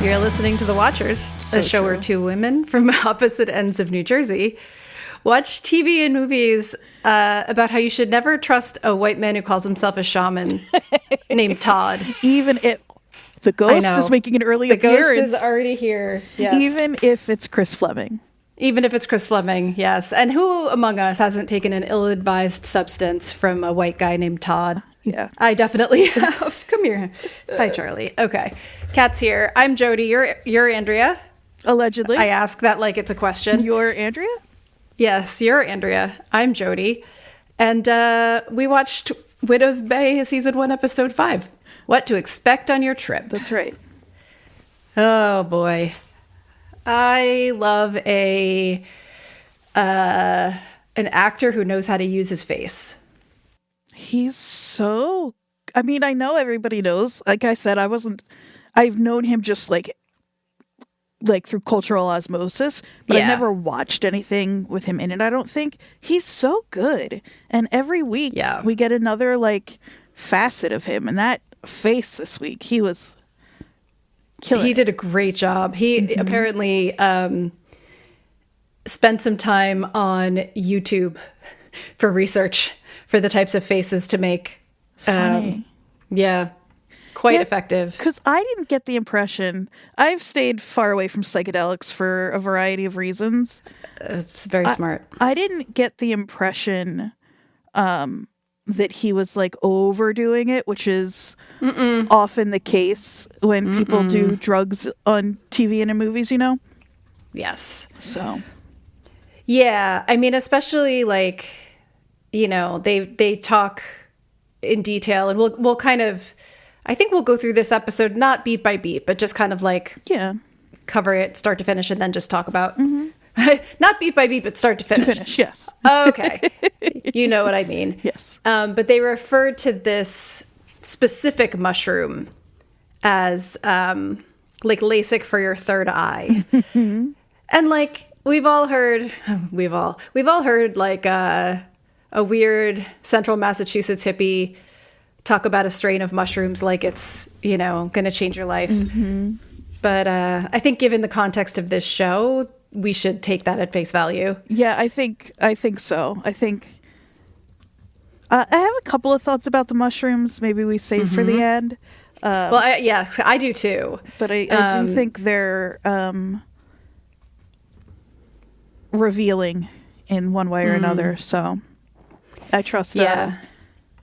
You're listening to The Watchers, a show where two women from opposite ends of New Jersey watch TV and movies about how you should never trust a white man who calls himself a shaman named Todd. Even if the ghost is making an early appearance. The ghost is already here. Yes. Even if it's Chris Fleming. Even if it's Chris Fleming, yes. And who among us hasn't taken an ill-advised substance from a white guy named Todd? Yeah. I definitely have. Come here. Hi, Charlie. Okay. Kat's here. I'm Jody. You're Andrea. Allegedly. I ask that like it's a question. You're Andrea? Yes, you're Andrea. I'm Jody. And we watched Widow's Bay Season 1, Episode 5. What to expect on your trip. That's right. Oh, boy. I love an actor who knows how to use his face. He's so... I mean, I know everybody knows. Like I said, I've known him just like through cultural osmosis, but I never watched anything with him in it, I don't think. He's so good. And every week we get another like facet of him. And that face this week, he was killing. He did a great job. He apparently spent some time on YouTube for research for the types of faces to make. Funny. Quite effective. Because I didn't get the impression... I've stayed far away from psychedelics for a variety of reasons. It's very smart. I didn't get the impression that he was like overdoing it, which is often the case when people do drugs on TV and in movies, you know? Yes. So. Yeah. I mean, especially like, you know, they talk in detail, and we'll kind of, I think we'll go through this episode not beat by beat, but just kind of like cover it start to finish and then just talk about not beat by beat, but start to finish. Yes. Okay. You know what I mean. Yes. But they referred to this specific mushroom as like LASIK for your third eye. And like we've all heard like a weird central Massachusetts hippie talk about a strain of mushrooms like it's, you know, going to change your life. But I think given the context of this show, we should take that at face value. Yeah, I think so. I think I have a couple of thoughts about the mushrooms. Maybe we save for the end. I do too. But I do think they're revealing in one way or another. So I trust.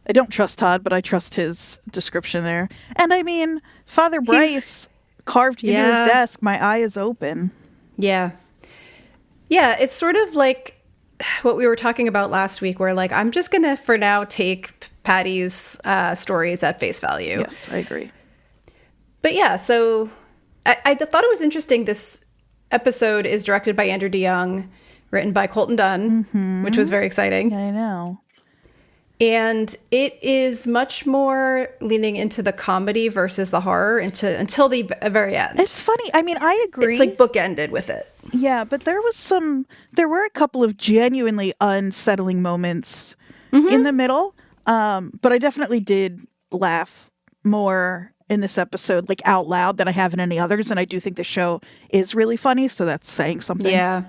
I don't trust Todd, but I trust his description there. And I mean, Father Bryce carved into his desk. My eye is open. Yeah. Yeah, it's sort of like what we were talking about last week, where like I'm just gonna for now take Patty's stories at face value. Yes, I agree. But yeah, so I thought it was interesting. This episode is directed by Andrew DeYoung, written by Colton Dunn, which was very exciting. I know. And it is much more leaning into the comedy versus the horror until the very end. It's funny. I mean, I agree. It's like bookended with it. Yeah, but there were a couple of genuinely unsettling moments in the middle. But I definitely did laugh more in this episode, like out loud, than I have in any others. And I do think the show is really funny. So that's saying something. Yeah.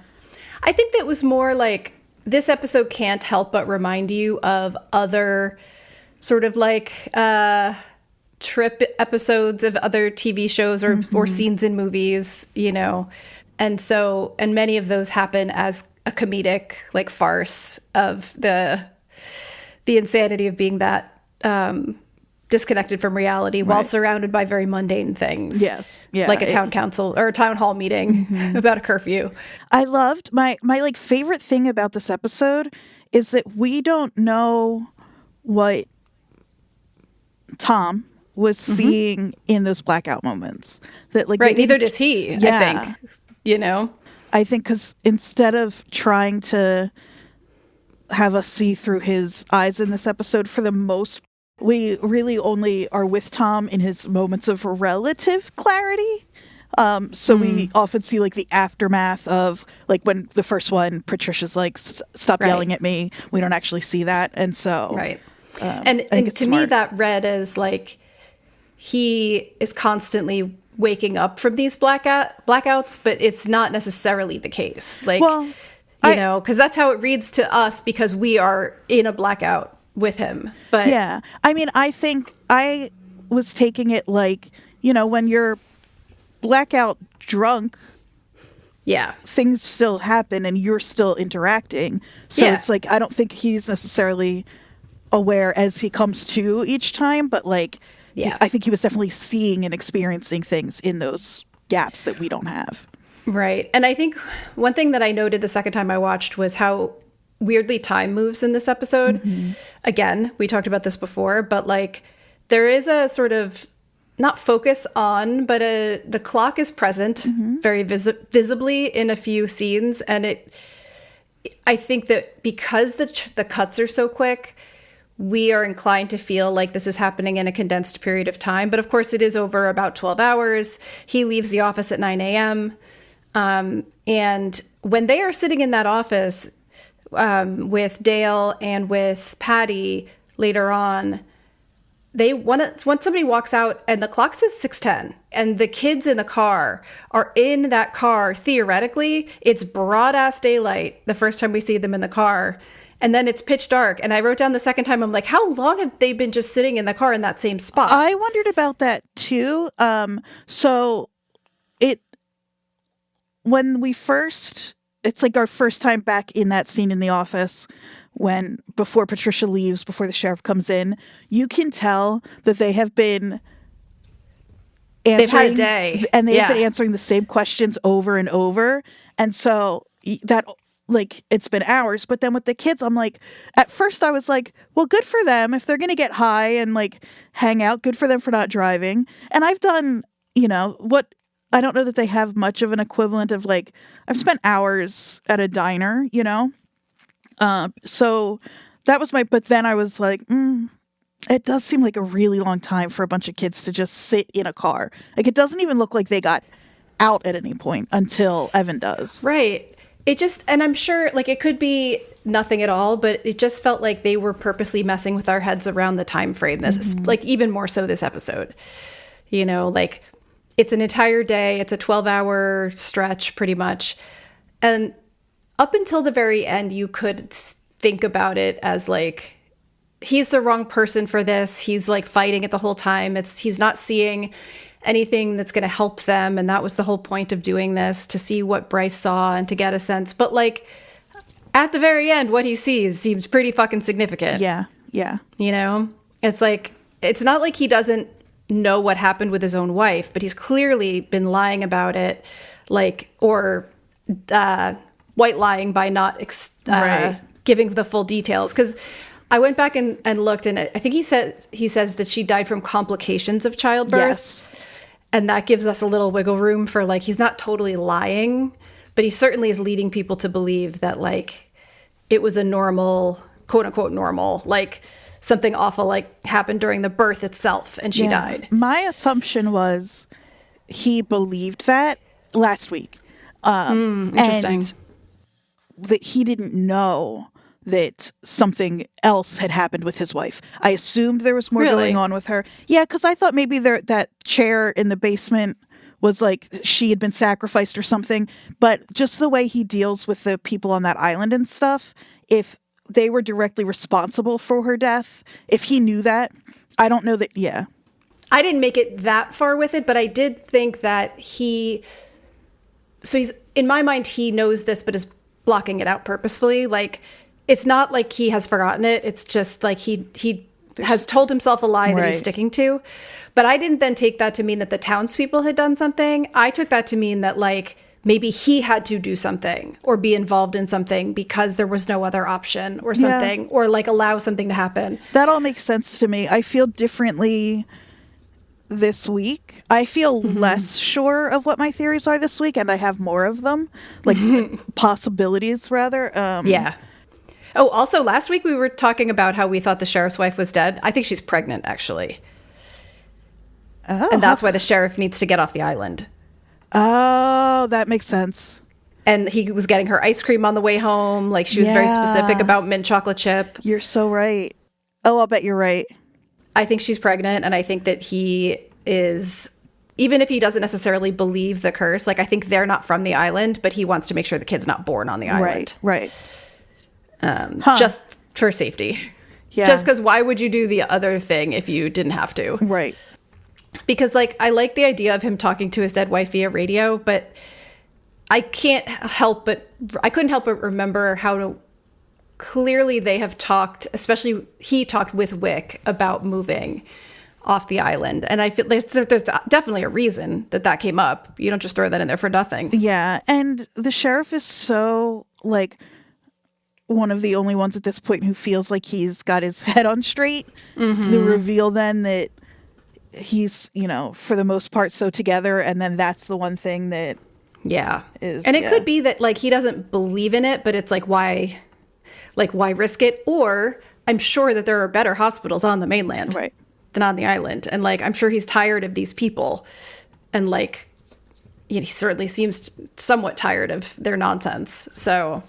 I think that was more like, this episode can't help but remind you of other sort of like trip episodes of other TV shows or scenes in movies, you know. And many of those happen as a comedic like farce of the insanity of being that disconnected from reality while surrounded by very mundane things. Yes. Yeah. Like a town council or a town hall meeting about a curfew. I loved my like favorite thing about this episode is that we don't know what Tom was seeing in those blackout moments. That like neither does he, I think. You know? I think because instead of trying to have us see through his eyes in this episode, for the most we really only are with Tom in his moments of relative clarity. So we often see like the aftermath of like when the first one, Patricia's like, stop yelling at me. We don't actually see that. And so, and to me that read as like, he is constantly waking up from these blackouts, but it's not necessarily the case. Like, Well, you know, because that's how it reads to us because we are in a blackout with him. But yeah, I mean, I think I was taking it like, you know, when you're blackout drunk, yeah, things still happen and you're still interacting. So it's like, I don't think he's necessarily aware as he comes to each time, but like, I think he was definitely seeing and experiencing things in those gaps that we don't have. Right. And I think one thing that I noted the second time I watched was how weirdly time moves in this episode. Mm-hmm. Again, we talked about this before, but like there is a sort of not focus on, but the clock is present very visibly in a few scenes. And I think that because the cuts are so quick, we are inclined to feel like this is happening in a condensed period of time. But of course, it is over about 12 hours. He leaves the office at 9 a.m. And when they are sitting in that office with Dale and with Patty later on, once somebody walks out and the clock says 6:10 and the kids in the car are in that car, theoretically, it's broad ass daylight the first time we see them in the car. And then it's pitch dark. And I wrote down the second time, I'm like, how long have they been just sitting in the car in that same spot? I wondered about that too. It's like our first time back in that scene in the office before Patricia leaves, before the sheriff comes in, you can tell that they have been answering. They've had a day. And they've been answering the same questions over and over. And so that, like, it's been hours. But then with the kids, I'm like, at first I was like, well, good for them. If they're going to get high and like hang out, good for them for not driving. And I've done, you know, I don't know that they have much of an equivalent of like, I've spent hours at a diner, you know? So that was but then I was like, it does seem like a really long time for a bunch of kids to just sit in a car. Like, it doesn't even look like they got out at any point until Evan does. Right. And I'm sure like it could be nothing at all, but it just felt like they were purposely messing with our heads around the time frame. This like even more so this episode, you know, like it's an entire day. It's a 12-hour stretch pretty much. And up until the very end, you could think about it as like, he's the wrong person for this. He's like fighting it the whole time. He's not seeing anything that's going to help them. And that was the whole point of doing this, to see what Bryce saw and to get a sense. But like at the very end, what he sees seems pretty fucking significant. Yeah. Yeah. You know, it's like, it's not like he doesn't know what happened with his own wife, but he's clearly been lying about it, like, or white lying by not giving the full details. Because I went back and looked, and I think he says that she died from complications of childbirth. Yes. And that gives us a little wiggle room for like, he's not totally lying, but he certainly is leading people to believe that like it was a normal, quote unquote normal, like something awful like happened during the birth itself and she died. My assumption was he believed that last week. Interesting. And that he didn't know that something else had happened with his wife. I assumed there was more going on with her. Yeah, because I thought maybe that chair in the basement was like she had been sacrificed or something. But just the way he deals with the people on that island and stuff, if they were directly responsible for her death, if he knew that, I don't know that, I didn't make it that far with it, but I did think that he's, in my mind, he knows this, but is blocking it out purposefully. Like, it's not like he has forgotten it. It's just like he has told himself a lie that he's sticking to. But I didn't then take that to mean that the townspeople had done something. I took that to mean that like maybe he had to do something or be involved in something because there was no other option or something, or like allow something to happen. That all makes sense to me. I feel differently this week. I feel less sure of what my theories are this week, and I have more of them, like possibilities rather. Yeah. Oh, also last week we were talking about how we thought the sheriff's wife was dead. I think she's pregnant, actually. Oh. And that's why the sheriff needs to get off the island. Oh, that makes sense. And he was getting her ice cream on the way home. Like, she was very specific about mint chocolate chip. You're so right. Oh, I'll bet you're right. I think she's pregnant, and I think that he is even if he doesn't necessarily believe the curse, like I think they're not from the island, but he wants to make sure the kid's not born on the island. Right. Just for safety. Yeah. Just because why would you do the other thing if you didn't have to? Right. Because like I like the idea of him talking to his dead wife via radio, but I couldn't help but remember how clearly they have talked, especially he talked with Wyck about moving off the island. And I feel there's definitely a reason that came up. You don't just throw that in there for nothing. Yeah. And the sheriff is so like one of the only ones at this point who feels like he's got his head on straight. The reveal then that he's, you know, for the most part so together, and then that's the one thing that is, and it could be that like he doesn't believe in it, but it's like why risk it? Or I'm sure that there are better hospitals on the mainland than on the island, and like I'm sure he's tired of these people, and like he certainly seems somewhat tired of their nonsense. So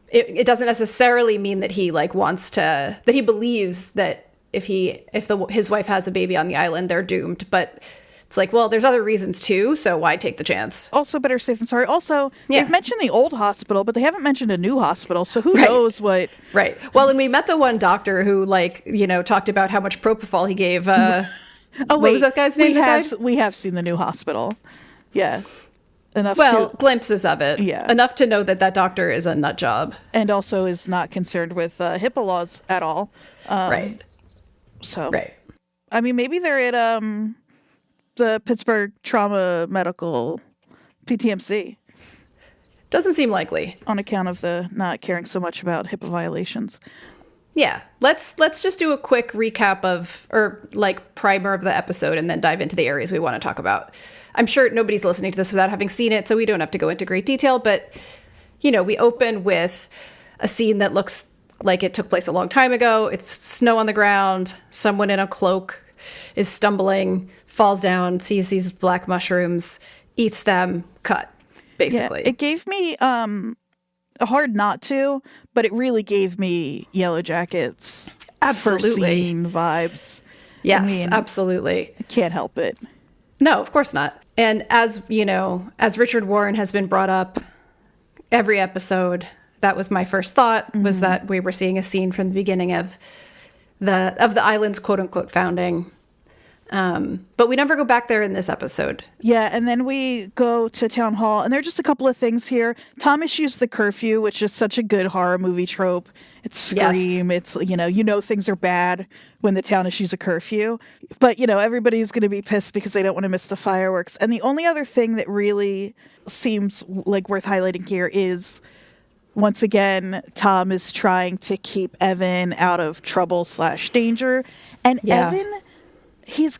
it doesn't necessarily mean that he like wants to, that he believes that if his wife has a baby on the island, they're doomed. But it's like, well, there's other reasons too, so why take the chance? Also, better safe than sorry. Also, they've mentioned the old hospital, but they haven't mentioned a new hospital, so who knows what... Right. Well, and we met the one doctor who, like, you know, talked about how much propofol he gave... what was that guy's name that died? We have seen the new hospital. Yeah. Glimpses of it. Yeah. Enough to know that doctor is a nut job. And also is not concerned with HIPAA laws at all. Right. So... Right. I mean, maybe they're at... the Pittsburgh Trauma Medical PTMC. Doesn't seem likely. On account of the not caring so much about HIPAA violations. Yeah. Let's just do a quick recap primer of the episode and then dive into the areas we want to talk about. I'm sure nobody's listening to this without having seen it, so we don't have to go into great detail, but, you know, we open with a scene that looks like it took place a long time ago. It's snow on the ground. Someone in a cloak is stumbling, falls down, sees these black mushrooms, eats them, cut, basically. Yeah, it gave me a hard not to, but it really gave me Yellow Jackets first scene vibes. Yes, I mean, absolutely. I can't help it. No, of course not. And as you know, as Richard Warren has been brought up every episode, that was my first thought, was that we were seeing a scene from the beginning of the island's quote unquote founding. But we never go back there in this episode. Yeah, and then we go to town hall, and there are just a couple of things here. Tom issues the curfew, which is such a good horror movie trope. It's Scream. Yes. It's, you know things are bad when the town issues a curfew. But, you know, everybody's going to be pissed because they don't want to miss the fireworks. And the only other thing that really seems like worth highlighting here is, once again, Tom is trying to keep Evan out of trouble/danger. And Evan... he's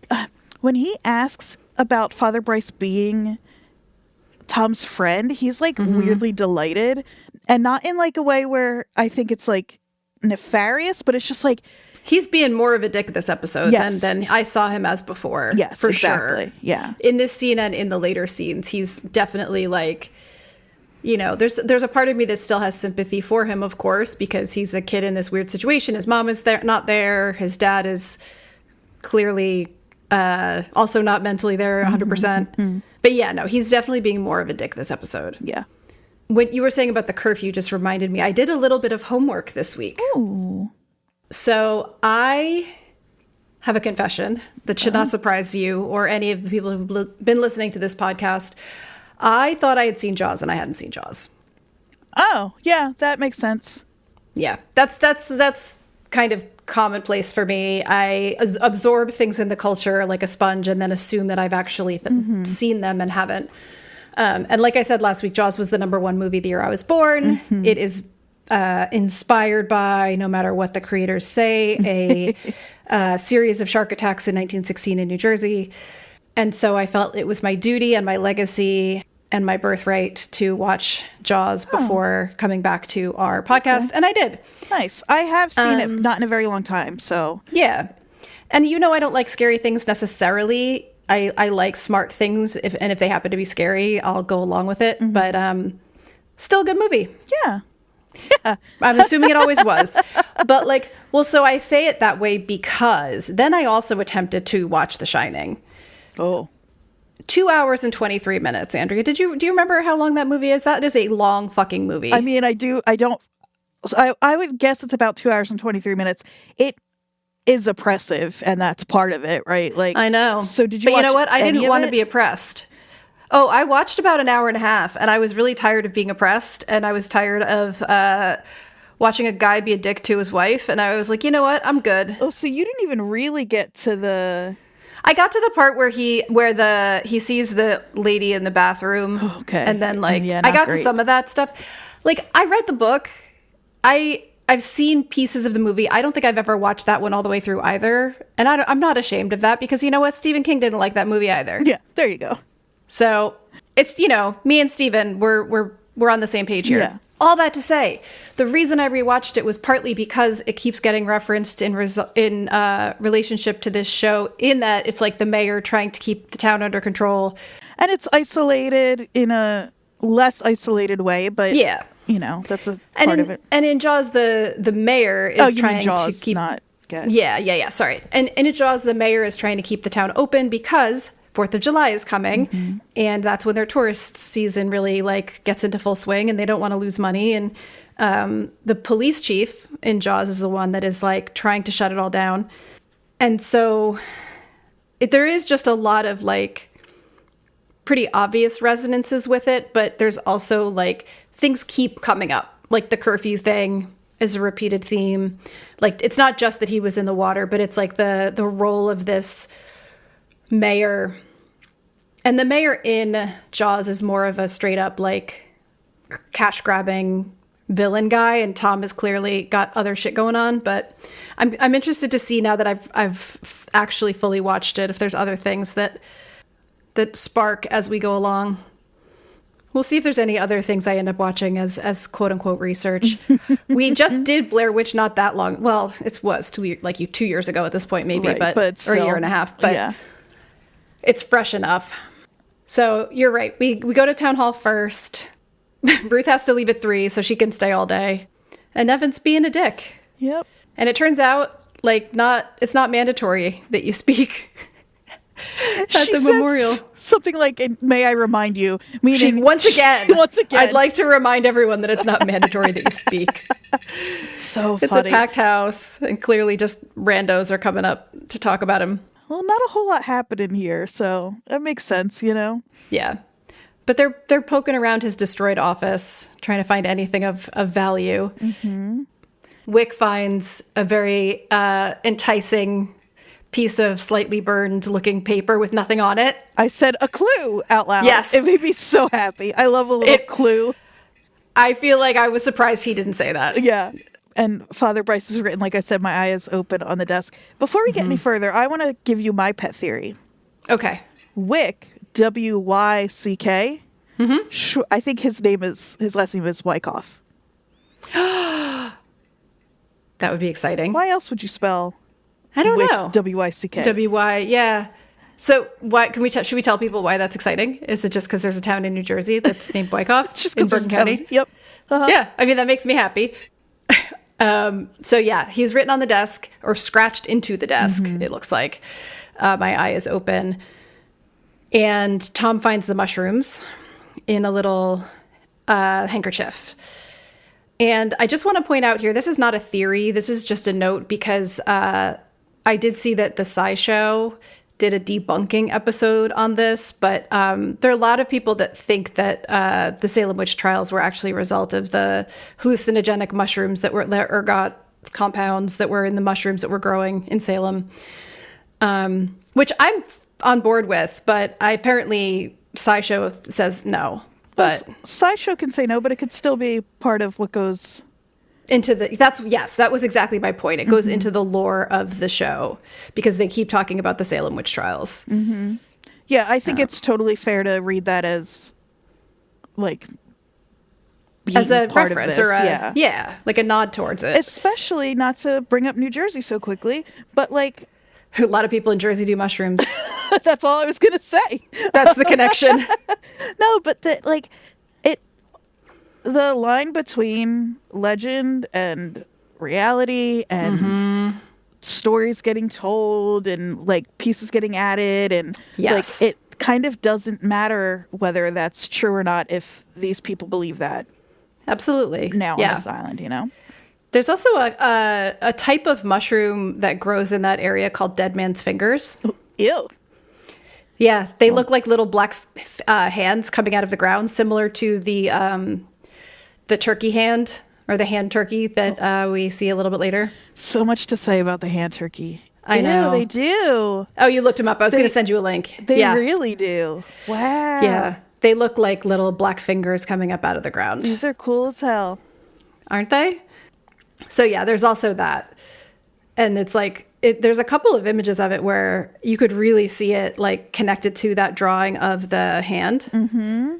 when he asks about Father Bryce being Tom's friend, he's like weirdly delighted, and not in like a way where I think it's like nefarious, but it's just like he's being more of a dick this episode than I saw him as before. Yes, for exactly. Sure. Yeah, in this scene and in the later scenes, he's definitely like, you know, there's a part of me that still has sympathy for him, of course, because he's a kid in this weird situation. His mom is not there. His dad is clearly also not mentally there 100%. But yeah, no, he's definitely being more of a dick this episode. Yeah. What you were saying about the curfew just reminded me, I did a little bit of homework this week. Ooh. So I have a confession that should not surprise you or any of the people who've been listening to this podcast. I thought I had seen Jaws and I hadn't seen Jaws. Oh, yeah, that makes sense. Yeah, that's kind of commonplace for me. I absorb things in the culture like a sponge and then assume that I've actually seen them and haven't. And like I said last week, Jaws was the #1 movie the year I was born. It is inspired by, no matter what the creators say, a series of shark attacks in 1916 in New Jersey. And so I felt it was my duty and my legacy and my birthright to watch Jaws before coming back to our podcast. And I did. Nice. I have seen it, not in a very long time, so. Yeah. And you know I don't like scary things necessarily. I like smart things, if they happen to be scary, I'll go along with it. But still a good movie. Yeah. Yeah. I'm assuming it always was. But like, well, so I say it that way because then I also attempted to watch The Shining. Oh. 2 hours and 23 minutes, Andrea. Do you remember how long that movie is? That is a long fucking movie. I mean, I would guess it's about 2 hours and 23 minutes. It is oppressive, and that's part of it, right? Like, I know. So did you But watch you know what? I didn't want to it? be oppressed. Oh, I watched about an hour and a half, and I was really tired of being oppressed, and I was tired of watching a guy be a dick to his wife, and I was like, you know what? I'm good. Oh, so you didn't even really get to the... I got to the part where he sees the lady in the bathroom. Okay. And then like Yeah, I got great. to some of that stuff. Like I read the book. I've seen pieces of the movie. I don't think I've ever watched that one all the way through either. And I'm not ashamed of that because you know what? Stephen King didn't like that movie either. Yeah, there you go. So it's, me and Stephen, we're on the same page here. Yeah. All that to say, the reason I rewatched it was partly because it keeps getting referenced in relationship to this show, in that it's like the mayor trying to keep the town under control. And it's isolated in a less isolated way, but yeah, that's a part of it. And in Jaws, the mayor is trying to keep... not good. Yeah, sorry. And in Jaws, the mayor is trying to keep the town open because 4th of July is coming, and that's when their tourist season really like gets into full swing, and they don't want to lose money. And the police chief in Jaws is the one that is like trying to shut it all down. And so there is just a lot of like pretty obvious resonances with it, but there's also like things keep coming up, like the curfew thing is a repeated theme. Like it's not just that he was in the water, but it's like the role of this mayor. And the mayor in Jaws is more of a straight up like cash grabbing villain guy, and Tom has clearly got other shit going on. But I'm interested to see, now that I've actually fully watched it, if there's other things that spark as we go along. We'll see if there's any other things I end up watching as quote unquote research. We just did Blair Witch not that long. Well, it was 2 years ago at this point, maybe, right, but or a year and a half. But yeah. It's fresh enough. So you're right. We go to town hall first. Ruth has to leave at 3 so she can stay all day. And Evan's being a dick. Yep. And it turns out like it's not mandatory that you speak at the memorial. Something like, "May I remind you," meaning once again, I'd like to remind everyone that it's not mandatory that you speak. So It's funny. a packed house, and clearly just randos are coming up to talk about him. Well, not a whole lot happening here, so that makes sense, Yeah. But they're poking around his destroyed office, trying to find anything of value. Mm-hmm. Wyck finds a very enticing piece of slightly burned looking paper with nothing on it. I said a clue out loud. Yes. It made me so happy. I love a little clue. I feel like I was surprised he didn't say that. Yeah. And Father Bryce is written, like I said, my eye is open on the desk. Before we get any further, I want to give you my pet theory. Okay. Wyck, W-Y-C-K. Mm-hmm. I think his last name is Wyckoff. That would be exciting. Why else would you spell I don't Wyck, know. W-Y-C-K? W-Y, yeah. So should we tell people why that's exciting? Is it just because there's a town in New Jersey that's named Wyckoff Just in because Bergen County? Yep. Uh-huh. Yeah, I mean, that makes me happy. So yeah, he's written on the desk, or scratched into the desk, it looks like. My eye is open. And Tom finds the mushrooms in a little handkerchief. And I just want to point out here, this is not a theory. This is just a note, because I did see that the SciShow did a debunking episode on this, but there are a lot of people that think that the Salem witch trials were actually a result of the hallucinogenic mushrooms that got compounds that were in the mushrooms that were growing in Salem, which I'm on board with, but apparently SciShow says no. But SciShow can say no, but it could still be part of what goes into that was exactly my point. It goes into the lore of the show, because they keep talking about the Salem witch trials. Mm-hmm. Yeah, I think it's totally fair to read that as like as a part reference, of this. or like a nod towards it. Especially, not to bring up New Jersey so quickly, but like a lot of people in Jersey do mushrooms. That's all I was gonna say. That's the connection. No, but the line between legend and reality and stories getting told and like pieces getting added and yes, like kind of doesn't matter whether that's true or not if these people believe that. Absolutely. Now on this island, you know? There's also a type of mushroom that grows in that area called dead man's fingers. Ew. Yeah, they look like little black hands coming out of the ground, similar to the turkey hand or the hand turkey that we see a little bit later. So much to say about the hand turkey. I know. They do. Oh, you looked them up. I was going to send you a link. They really do. Wow. Yeah. They look like little black fingers coming up out of the ground. These are cool as hell. Aren't they? So yeah, there's also that. And it's like, there's a couple of images of it where you could really see it like connected to that drawing of the hand. Mm-hmm.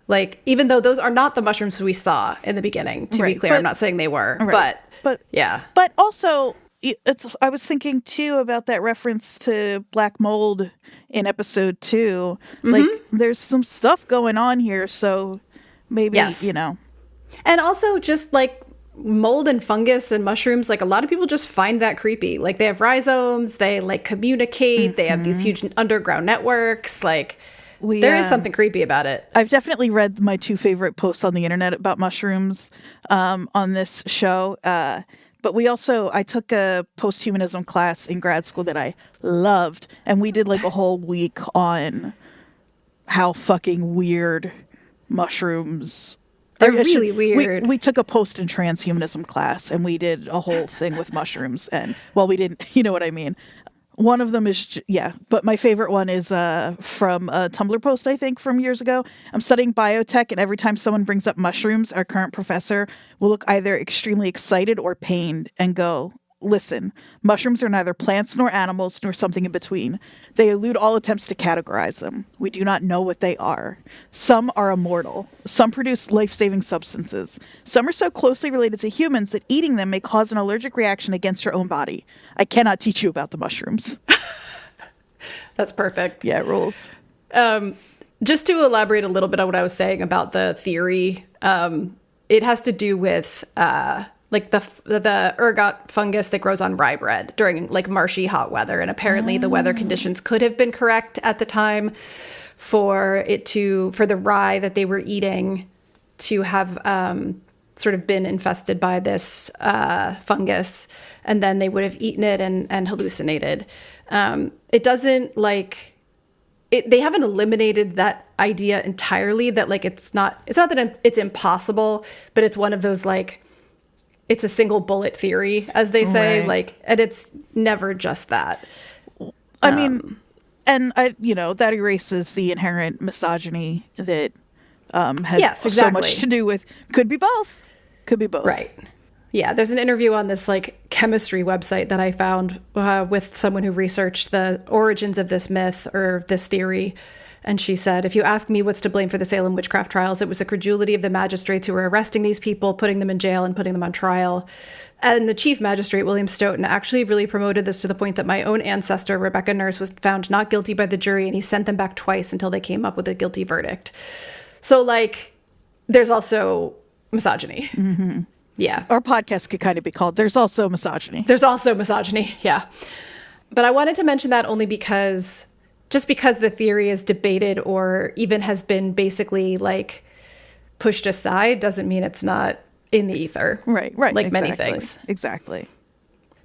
Like, even though those are not the mushrooms we saw in the beginning, to be clear, I'm not saying they were, but yeah. But also, I was thinking too about that reference to black mold in episode 2. Mm-hmm. Like, there's some stuff going on here, so maybe, you know. And also just like mold and fungus and mushrooms, like a lot of people just find that creepy. Like, they have rhizomes, they like communicate, they have these huge underground networks, like... there is something creepy about it. I've definitely read my 2 favorite posts on the internet about mushrooms on this show. But I took a post-humanism class in grad school that I loved. And we did like a whole week on how fucking weird mushrooms. They're really weird. We took a post and transhumanism class and we did a whole thing with mushrooms. And we didn't, you know what I mean? One of them is, but my favorite one is from a Tumblr post, I think, from years ago. I'm studying biotech, and every time someone brings up mushrooms, our current professor will look either extremely excited or pained and go, listen, mushrooms are neither plants nor animals nor something in between. They elude all attempts to categorize them. We do not know what they are. Some are immortal. Some produce life-saving substances. Some are so closely related to humans that eating them may cause an allergic reaction against your own body. I cannot teach you about the mushrooms. That's perfect. Yeah, it rules. Just to elaborate a little bit on what I was saying about the theory, it has to do with... like the ergot fungus that grows on rye bread during like marshy hot weather. And apparently the weather conditions could have been correct at the time for the rye that they were eating to have sort of been infested by this fungus. And then they would have eaten it and hallucinated. It doesn't like... they haven't eliminated that idea entirely, that like it's not that it's impossible, but it's one of those like... it's a single bullet theory, as they say, and it's never just that. I mean, and that erases the inherent misogyny that has so much to do with, could be both. Right. Yeah. There's an interview on this like chemistry website that I found with someone who researched the origins of this myth or this theory. And she said, if you ask me what's to blame for the Salem witchcraft trials, it was the credulity of the magistrates who were arresting these people, putting them in jail and putting them on trial. And the chief magistrate, William Stoughton, actually really promoted this to the point that my own ancestor, Rebecca Nurse, was found not guilty by the jury, and he sent them back twice until they came up with a guilty verdict. So, like, there's also misogyny. Mm-hmm. Yeah. Our podcast could kind of be called There's Also Misogyny. There's also misogyny, yeah. But I wanted to mention that only because... just because the theory is debated or even has been basically like pushed aside doesn't mean it's not in the ether. Right. Like exactly. Many things. Exactly.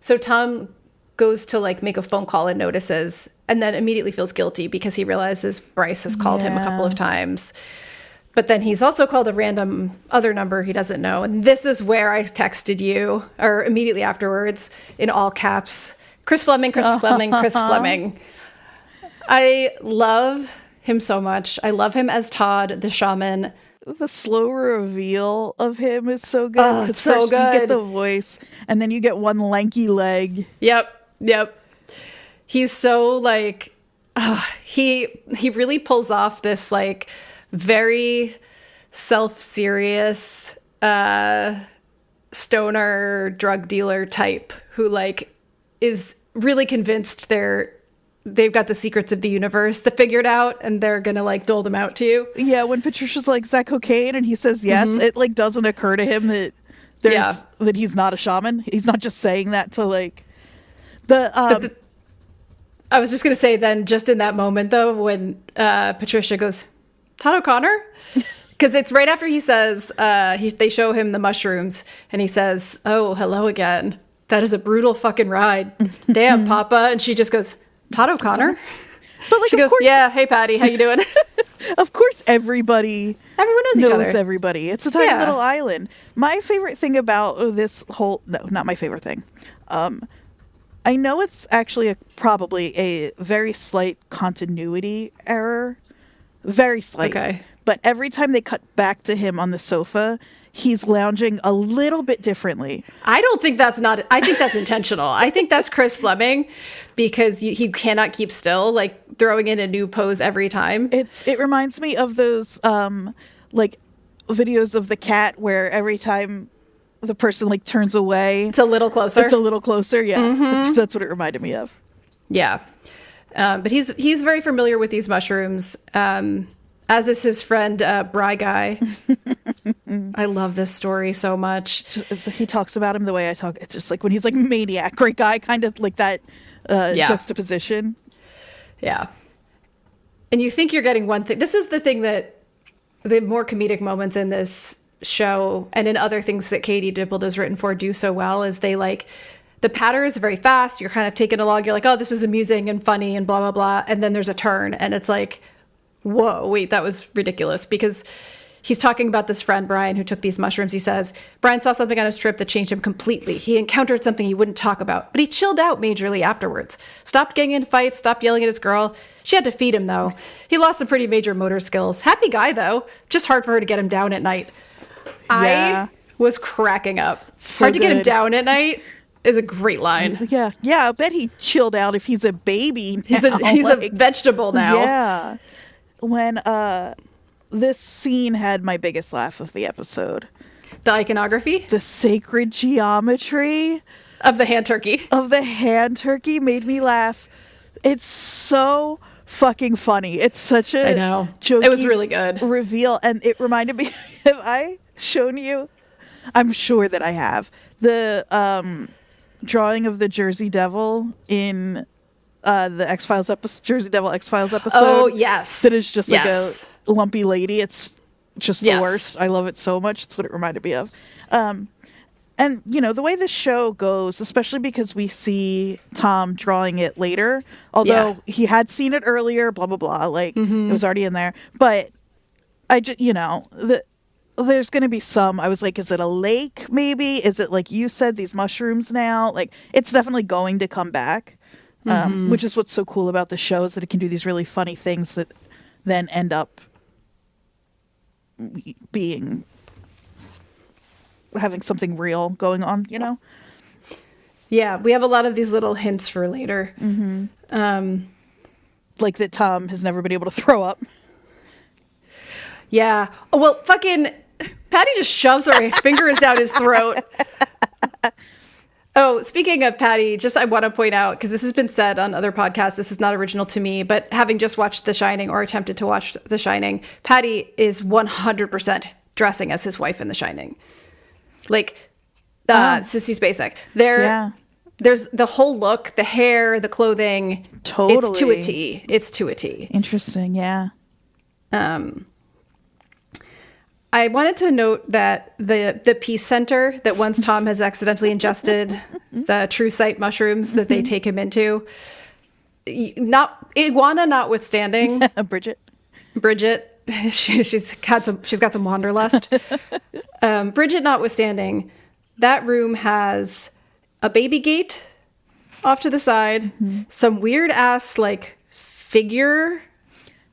So Tom goes to like make a phone call and notices, and then immediately feels guilty because he realizes Bryce has called him a couple of times. But then he's also called a random other number he doesn't know. And this is where I texted you, or immediately afterwards, in all caps, Chris Fleming, Chris Fleming, Chris Fleming. I love him so much. I love him as Todd, the shaman. The slow reveal of him is so good. Oh, it's so good. You get the voice, and then you get one lanky leg. Yep. He's so like, he really pulls off this like very self-serious stoner drug dealer type who like is really convinced they've got the secrets of the universe figured out, and they're gonna like dole them out to you. Yeah, when Patricia's like, is that cocaine? And he says yes, it like doesn't occur to him that that he's not a shaman. He's not just saying that to like I was just going to say then, just in that moment, though, when Patricia goes, Todd O'Connor? Because it's right after he says, they show him the mushrooms, and he says, oh, hello again. That is a brutal fucking ride. Damn, Papa. And she just goes, Todd O'Connor? But like, she goes, yeah, hey, Patty, how you doing? Of course, everyone knows each other. Everybody. It's a tiny little island. My favorite thing about this whole... No, not my favorite thing. I know it's actually probably a very slight continuity error. Very slight. Okay. But every time they cut back to him on the sofa, he's lounging a little bit differently. I don't think that's not... I think that's intentional. I think that's Chris Fleming, because he cannot keep still, like throwing in a new pose every time. It reminds me of those like videos of the cat where every time the person like turns away, it's a little closer. Yeah. Mm-hmm. That's what it reminded me of. Yeah. But he's very familiar with these mushrooms, as is his friend Bry Guy. I love this story so much. He talks about him the way I talk. It's just like when he's like maniac, great guy, kind of like that juxtaposition. Yeah. And you think you're getting one thing. This is the thing that the more comedic moments in this show and in other things that Katie Dippold has written for do so well, is they like... The patter is very fast. You're kind of taken along. You're like, oh, this is amusing and funny and blah, blah, blah. And then there's a turn and it's like, whoa, wait, that was ridiculous. Because he's talking about this friend, Brian, who took these mushrooms. He says, Brian saw something on his trip that changed him completely. He encountered something he wouldn't talk about, but he chilled out majorly afterwards. Stopped getting in fights, stopped yelling at his girl. She had to feed him, though. He lost some pretty major motor skills. Happy guy, though. Just hard for her to get him down at night. Yeah. I was cracking up. So hard to get him down at night is a great line. Yeah. I bet he chilled out if he's a baby now. He's a vegetable now. Yeah. When this scene had my biggest laugh of the episode. The iconography? The sacred geometry of the hand turkey. Made me laugh. It's so fucking funny. It's such a I know. Jokey it was really good. Reveal, and it reminded me, have I shown you? I'm sure that I have. The drawing of the Jersey Devil in the X-Files episode, Jersey Devil X-Files episode. Oh, yes. That is just like a lumpy lady. It's just the worst. I love it so much. It's what it reminded me of. And, you know, the way this show goes, especially because we see Tom drawing it later, although he had seen it earlier, blah, blah, blah, like it was already in there. But I just, you know, there's going to be some, I was like, is it a lake maybe? Is it like you said, these mushrooms now? Like, it's definitely going to come back, which is what's so cool about the show, is that it can do these really funny things that then end up being... having something real going on, you know? Yeah, we have a lot of these little hints for later. Like that Tom has never been able to throw up. Yeah. Oh, well, fucking Patty just shoves her fingers down his throat. Oh, speaking of Patty, just I want to point out, because this has been said on other podcasts, this is not original to me, but having just watched The Shining or attempted to watch The Shining, Patty is 100% dressing as his wife in The Shining. Like, Sissy Spacek. There's the whole look, the hair, the clothing. Totally. It's to a T. Interesting, yeah. I wanted to note that the Peace Center that once Tom has accidentally ingested the true sight mushrooms that they take him into, not iguana notwithstanding. Bridget, she's got some wanderlust. Bridget notwithstanding, that room has a baby gate off to the side, some weird ass like figure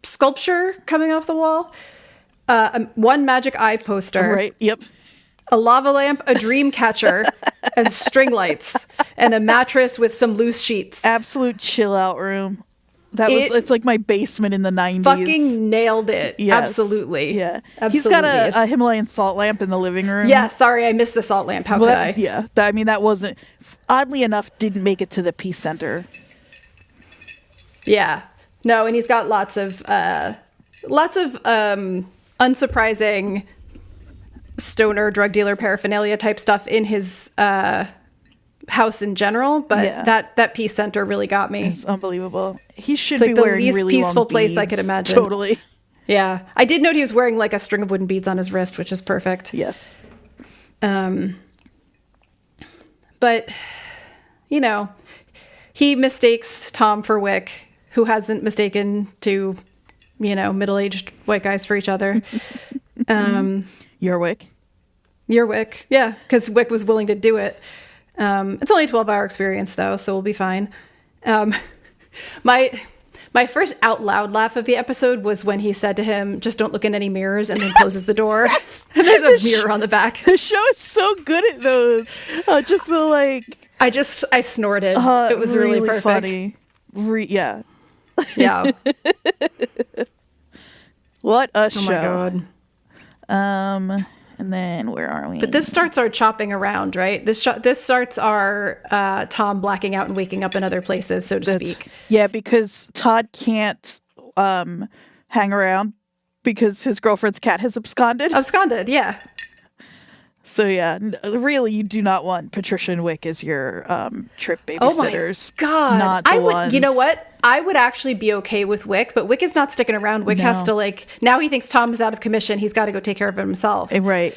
sculpture coming off the wall, one magic eye poster, right? Yep. A lava lamp, a dream catcher, and string lights, and a mattress with some loose sheets. Absolute chill out room. It's like my basement in the 90s. Fucking nailed it. Yes. Absolutely. Yeah. Absolutely. He's got a Himalayan salt lamp in the living room. Yeah, sorry, I missed the salt lamp. How could I? Yeah. I mean, that wasn't, oddly enough, didn't make it to the Peace Center. Yeah. No, and he's got lots of unsurprising stoner drug dealer paraphernalia type stuff in his house in general, but that peace center really got me. It's unbelievable. He should It's be like the wearing least really peaceful long place beads. I could imagine. Totally. Yeah. I did note he was wearing like a string of wooden beads on his wrist, which is perfect. Yes. But, you know, he mistakes Tom for Wyck, who hasn't mistaken two, you know, middle-aged white guys for each other. You're Wyck? You're Wyck. Yeah, because Wyck was willing to do it. It's only a 12-hour experience, though, so we'll be fine. My first out loud laugh of the episode was when he said to him, "Just don't look in any mirrors," and then closes the door. And there's a mirror on the back. The show is so good at those. Just the like. I snorted. It was really perfect. Funny. Yeah. Yeah. What a show. Oh my god. And then where are we? But this starts our chopping around, right? This starts our Tom blacking out and waking up in other places, so to speak. Yeah, because Todd can't hang around because his girlfriend's cat has absconded. Absconded, yeah. So yeah, really, you do not want Patricia and Wyck as your trip babysitters. Oh my god! Not the ones. You know what? I would actually be okay with Wyck, but Wyck is not sticking around. Wyck has to now he thinks Tom is out of commission. He's got to go take care of himself. Right.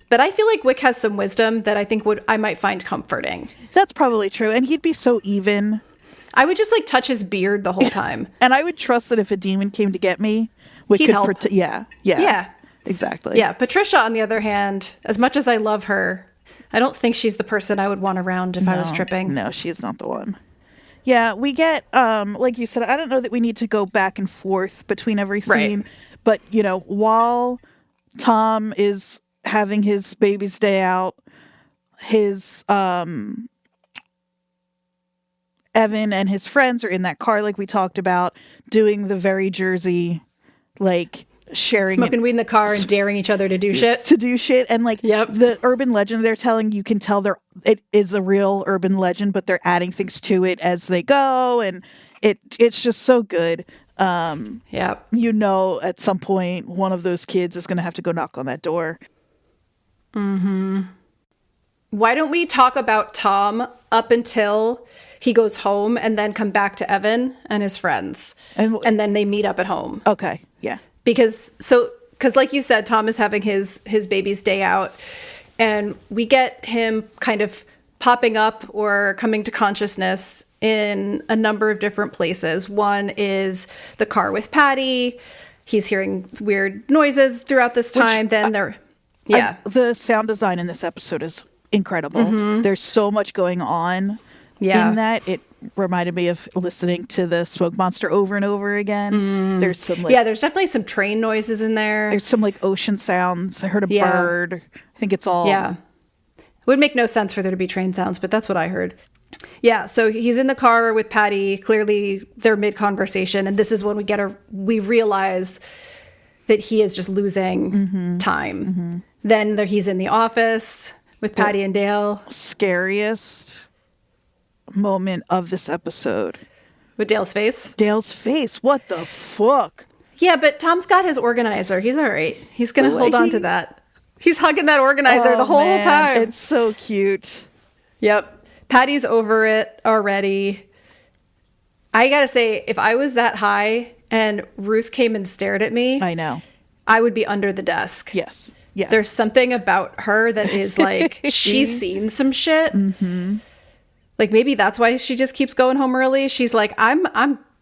But I feel like Wyck has some wisdom that I think I might find comforting. That's probably true, and he'd be so even. I would just touch his beard the whole time, and I would trust that if a demon came to get me, Wyck he'd could help. Yeah. Exactly. Yeah, Patricia, on the other hand, as much as I love her, I don't think she's the person I would want around if I was tripping. No, she's not the one. Yeah, we get, like you said, I don't know that we need to go back and forth between every scene, but, you know, while Tom is having his baby's day out, his, Evan and his friends are in that car like we talked about, doing the very Jersey, sharing smoking weed in the car and daring each other to do shit. And the urban legend they're telling, you can tell it is a real urban legend, but they're adding things to it as they go, and it's just so good. You know, at some point one of those kids is going to have to go knock on that door. Why don't we talk about Tom up until he goes home and then come back to Evan and his friends, and then they meet up at home? Okay. Yeah. Because like you said, Tom is having his baby's day out, and we get him kind of popping up or coming to consciousness in a number of different places. One is the car with Patty. He's hearing weird noises throughout this time. The sound design in this episode is incredible. Mm-hmm. There's so much going on in that. It reminded me of listening to the Smoke Monster over and over again. There's some there's definitely some train noises in there. There's some ocean sounds. I heard a bird. I think it's all it would make no sense for there to be train sounds, but that's what I heard. Yeah, so he's in the car with Patty. Clearly they're mid conversation, and this is when we realize that he is just losing time. Mm-hmm. Then he's in the office with Patty and Dale. Scariest moment of this episode. With Dale's face? Dale's face. What the fuck? Yeah, but Tom's got his organizer. He's all right. He's going to hold on to that. He's hugging that organizer the whole time. It's so cute. Yep. Patty's over it already. I got to say, if I was that high and Ruth came and stared at me, I know, I would be under the desk. Yes. Yeah. There's something about her that is she's seen some shit. Mm-hmm. Maybe that's why she just keeps going home early. She's like,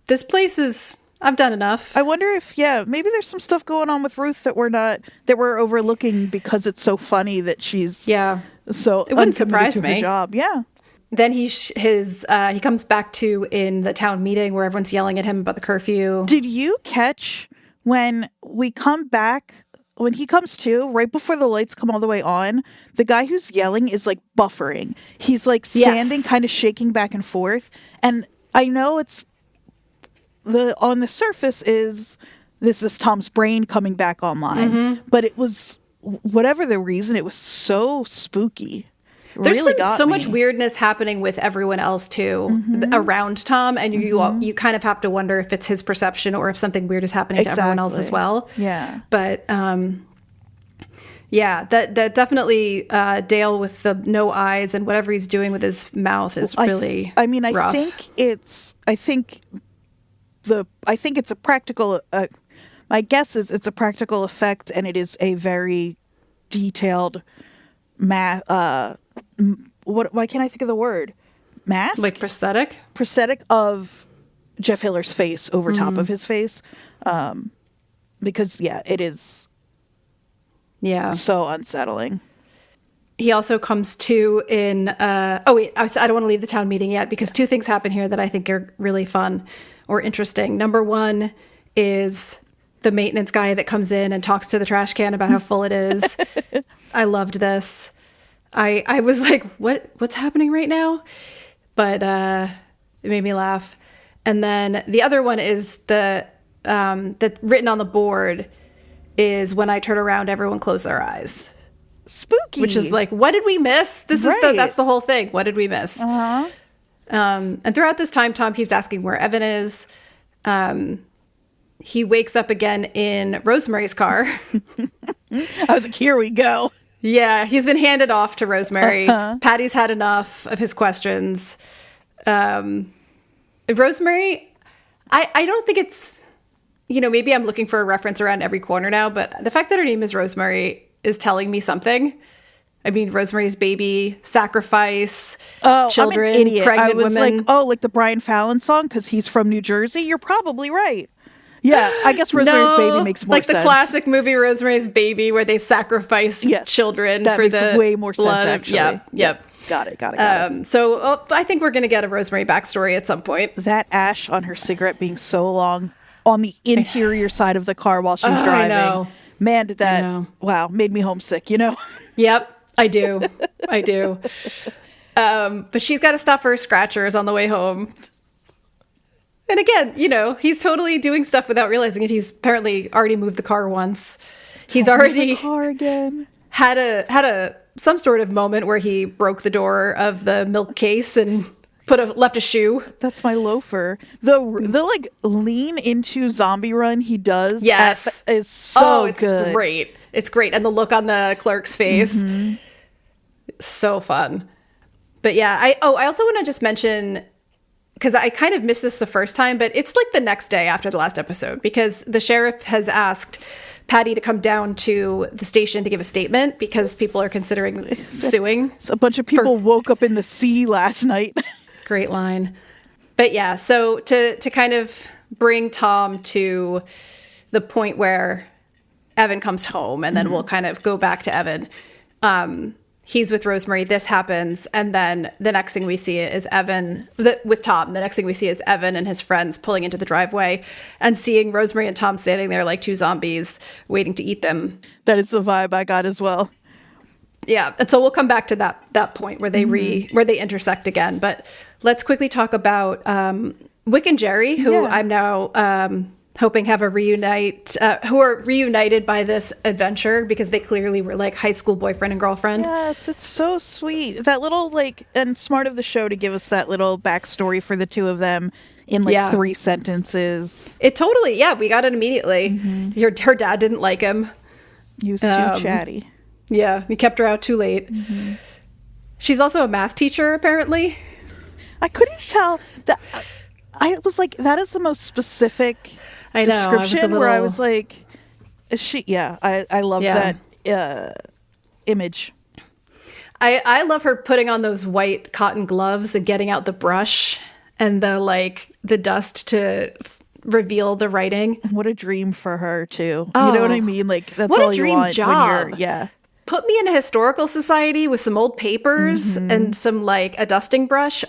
this place is, I've done enough. I wonder if, maybe there's some stuff going on with Ruth that we're overlooking because it's so funny that she's so it wouldn't surprise me. Her job. Yeah. Then he comes back to in the town meeting where everyone's yelling at him about the curfew. Did you catch when we come back? When he comes to, right before the lights come all the way on, the guy who's yelling is buffering. He's standing, kind of shaking back and forth. And I know it's on the surface this is Tom's brain coming back online. But it was, whatever the reason, it was so spooky. There's so much weirdness happening with everyone else too around Tom, and you kind of have to wonder if it's his perception or if something weird is happening to everyone else as well. Yeah. But Yeah, that definitely Dale with the no eyes and whatever he's doing with his mouth is really rough. I think it's a practical. My guess is it's a practical effect, and it is a very detailed why can't I think of the word? Mask? Like prosthetic? Prosthetic of Jeff Hiller's face over top of his face. Because, yeah, it is so unsettling. He also comes to in... I don't want to leave the town meeting yet, because two things happen here that I think are really fun or interesting. Number one is the maintenance guy that comes in and talks to the trash can about how full it is. I loved this. I was like, what's happening right now? But it made me laugh. And then the other one is that written on the board is, when I turn around, everyone close their eyes. Spooky. Which is like, what did we miss? That's the whole thing. What did we miss? Uh-huh. And throughout this time, Tom keeps asking where Evan is. He wakes up again in Rosemary's car. I was like, here we go. Yeah, he's been handed off to Rosemary. Patty's had enough of his questions. Rosemary, I don't think it's, maybe I'm looking for a reference around every corner now, but the fact that her name is Rosemary is telling me something. I mean, Rosemary's Baby, Sacrifice, Children, I'm an idiot. Pregnant I was Women. like, like the Brian Fallon song, because he's from New Jersey? You're probably right. Yeah, I guess Rosemary's Baby makes more sense. Like the classic movie Rosemary's Baby, where they sacrifice children that for makes the way more blood. sense, actually. Yep. Got it. So I think we're going to get a Rosemary backstory at some point. That ash on her cigarette being so long on the interior side of the car while she's driving. I know. Man, did that, made me homesick, Yep, I do. But she's got to stop for her scratchers on the way home. And again, he's totally doing stuff without realizing it. He's apparently already moved the car once. He's already the car again. Had a some sort of moment where he broke the door of the milk case and left a shoe. That's my loafer. The like lean into zombie run he does. Yes, is so it's good. Great. It's great, and the look on the clerk's face, so fun. But yeah, I also want to just mention, because I kind of missed this the first time, but it's like the next day after the last episode, because the sheriff has asked Patty to come down to the station to give a statement because people are considering suing. So a bunch of people woke up in the sea last night. Great line. But yeah, so to kind of bring Tom to the point where Evan comes home, and then we'll kind of go back to Evan. He's with Rosemary. This happens. And then the next thing we see is with Tom. The next thing we see is Evan and his friends pulling into the driveway and seeing Rosemary and Tom standing there like two zombies waiting to eat them. That is the vibe I got as well. Yeah. And so we'll come back to that point where they where they intersect again. But let's quickly talk about Wyck and Jerri, who I'm now hoping have who are reunited by this adventure, because they clearly were like high school boyfriend and girlfriend. Yes, it's so sweet. That little and smart of the show to give us that little backstory for the two of them in 3 sentences. It totally, we got it immediately. Her dad didn't like him. He was too chatty. Yeah, he kept her out too late. She's also a math teacher, apparently. I couldn't tell. I was like, that is the most specific description, where I was like, is she? Yeah, I love that image. I love her putting on those white cotton gloves and getting out the brush and the dust to reveal the writing. What a dream for her too. You know what I mean? Like, that's all you want job. when you're Put me in a historical society with some old papers and some a dusting brush.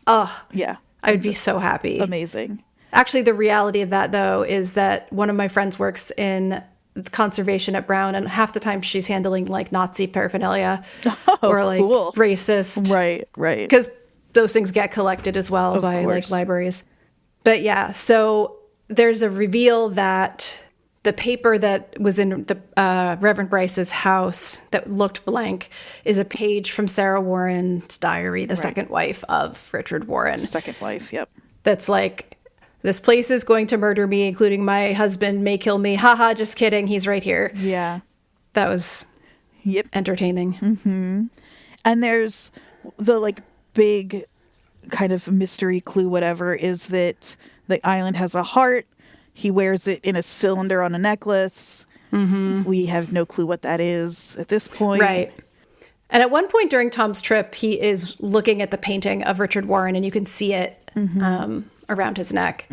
Yeah, I would be so happy. Amazing. Actually, the reality of that, though, is that one of my friends works in conservation at Brown, and half the time she's handling Nazi paraphernalia or cool. racist. Right. Because those things get collected as well by libraries. But yeah, so there's a reveal that the paper that was in the Reverend Bryce's house that looked blank is a page from Sarah Warren's diary, the second wife of Richard Warren. Second wife, yep. That's like, this place is going to murder me, including my husband may kill me. Haha, just kidding. He's right here. Yeah. That was Yep. entertaining. And there's the like big kind of mystery clue, whatever, is that the island has a heart. He wears it in a cylinder on a necklace. We have no clue what that is at this point. Right. And at one point during Tom's trip, he is looking at the painting of Richard Warren, and you can see it around his neck.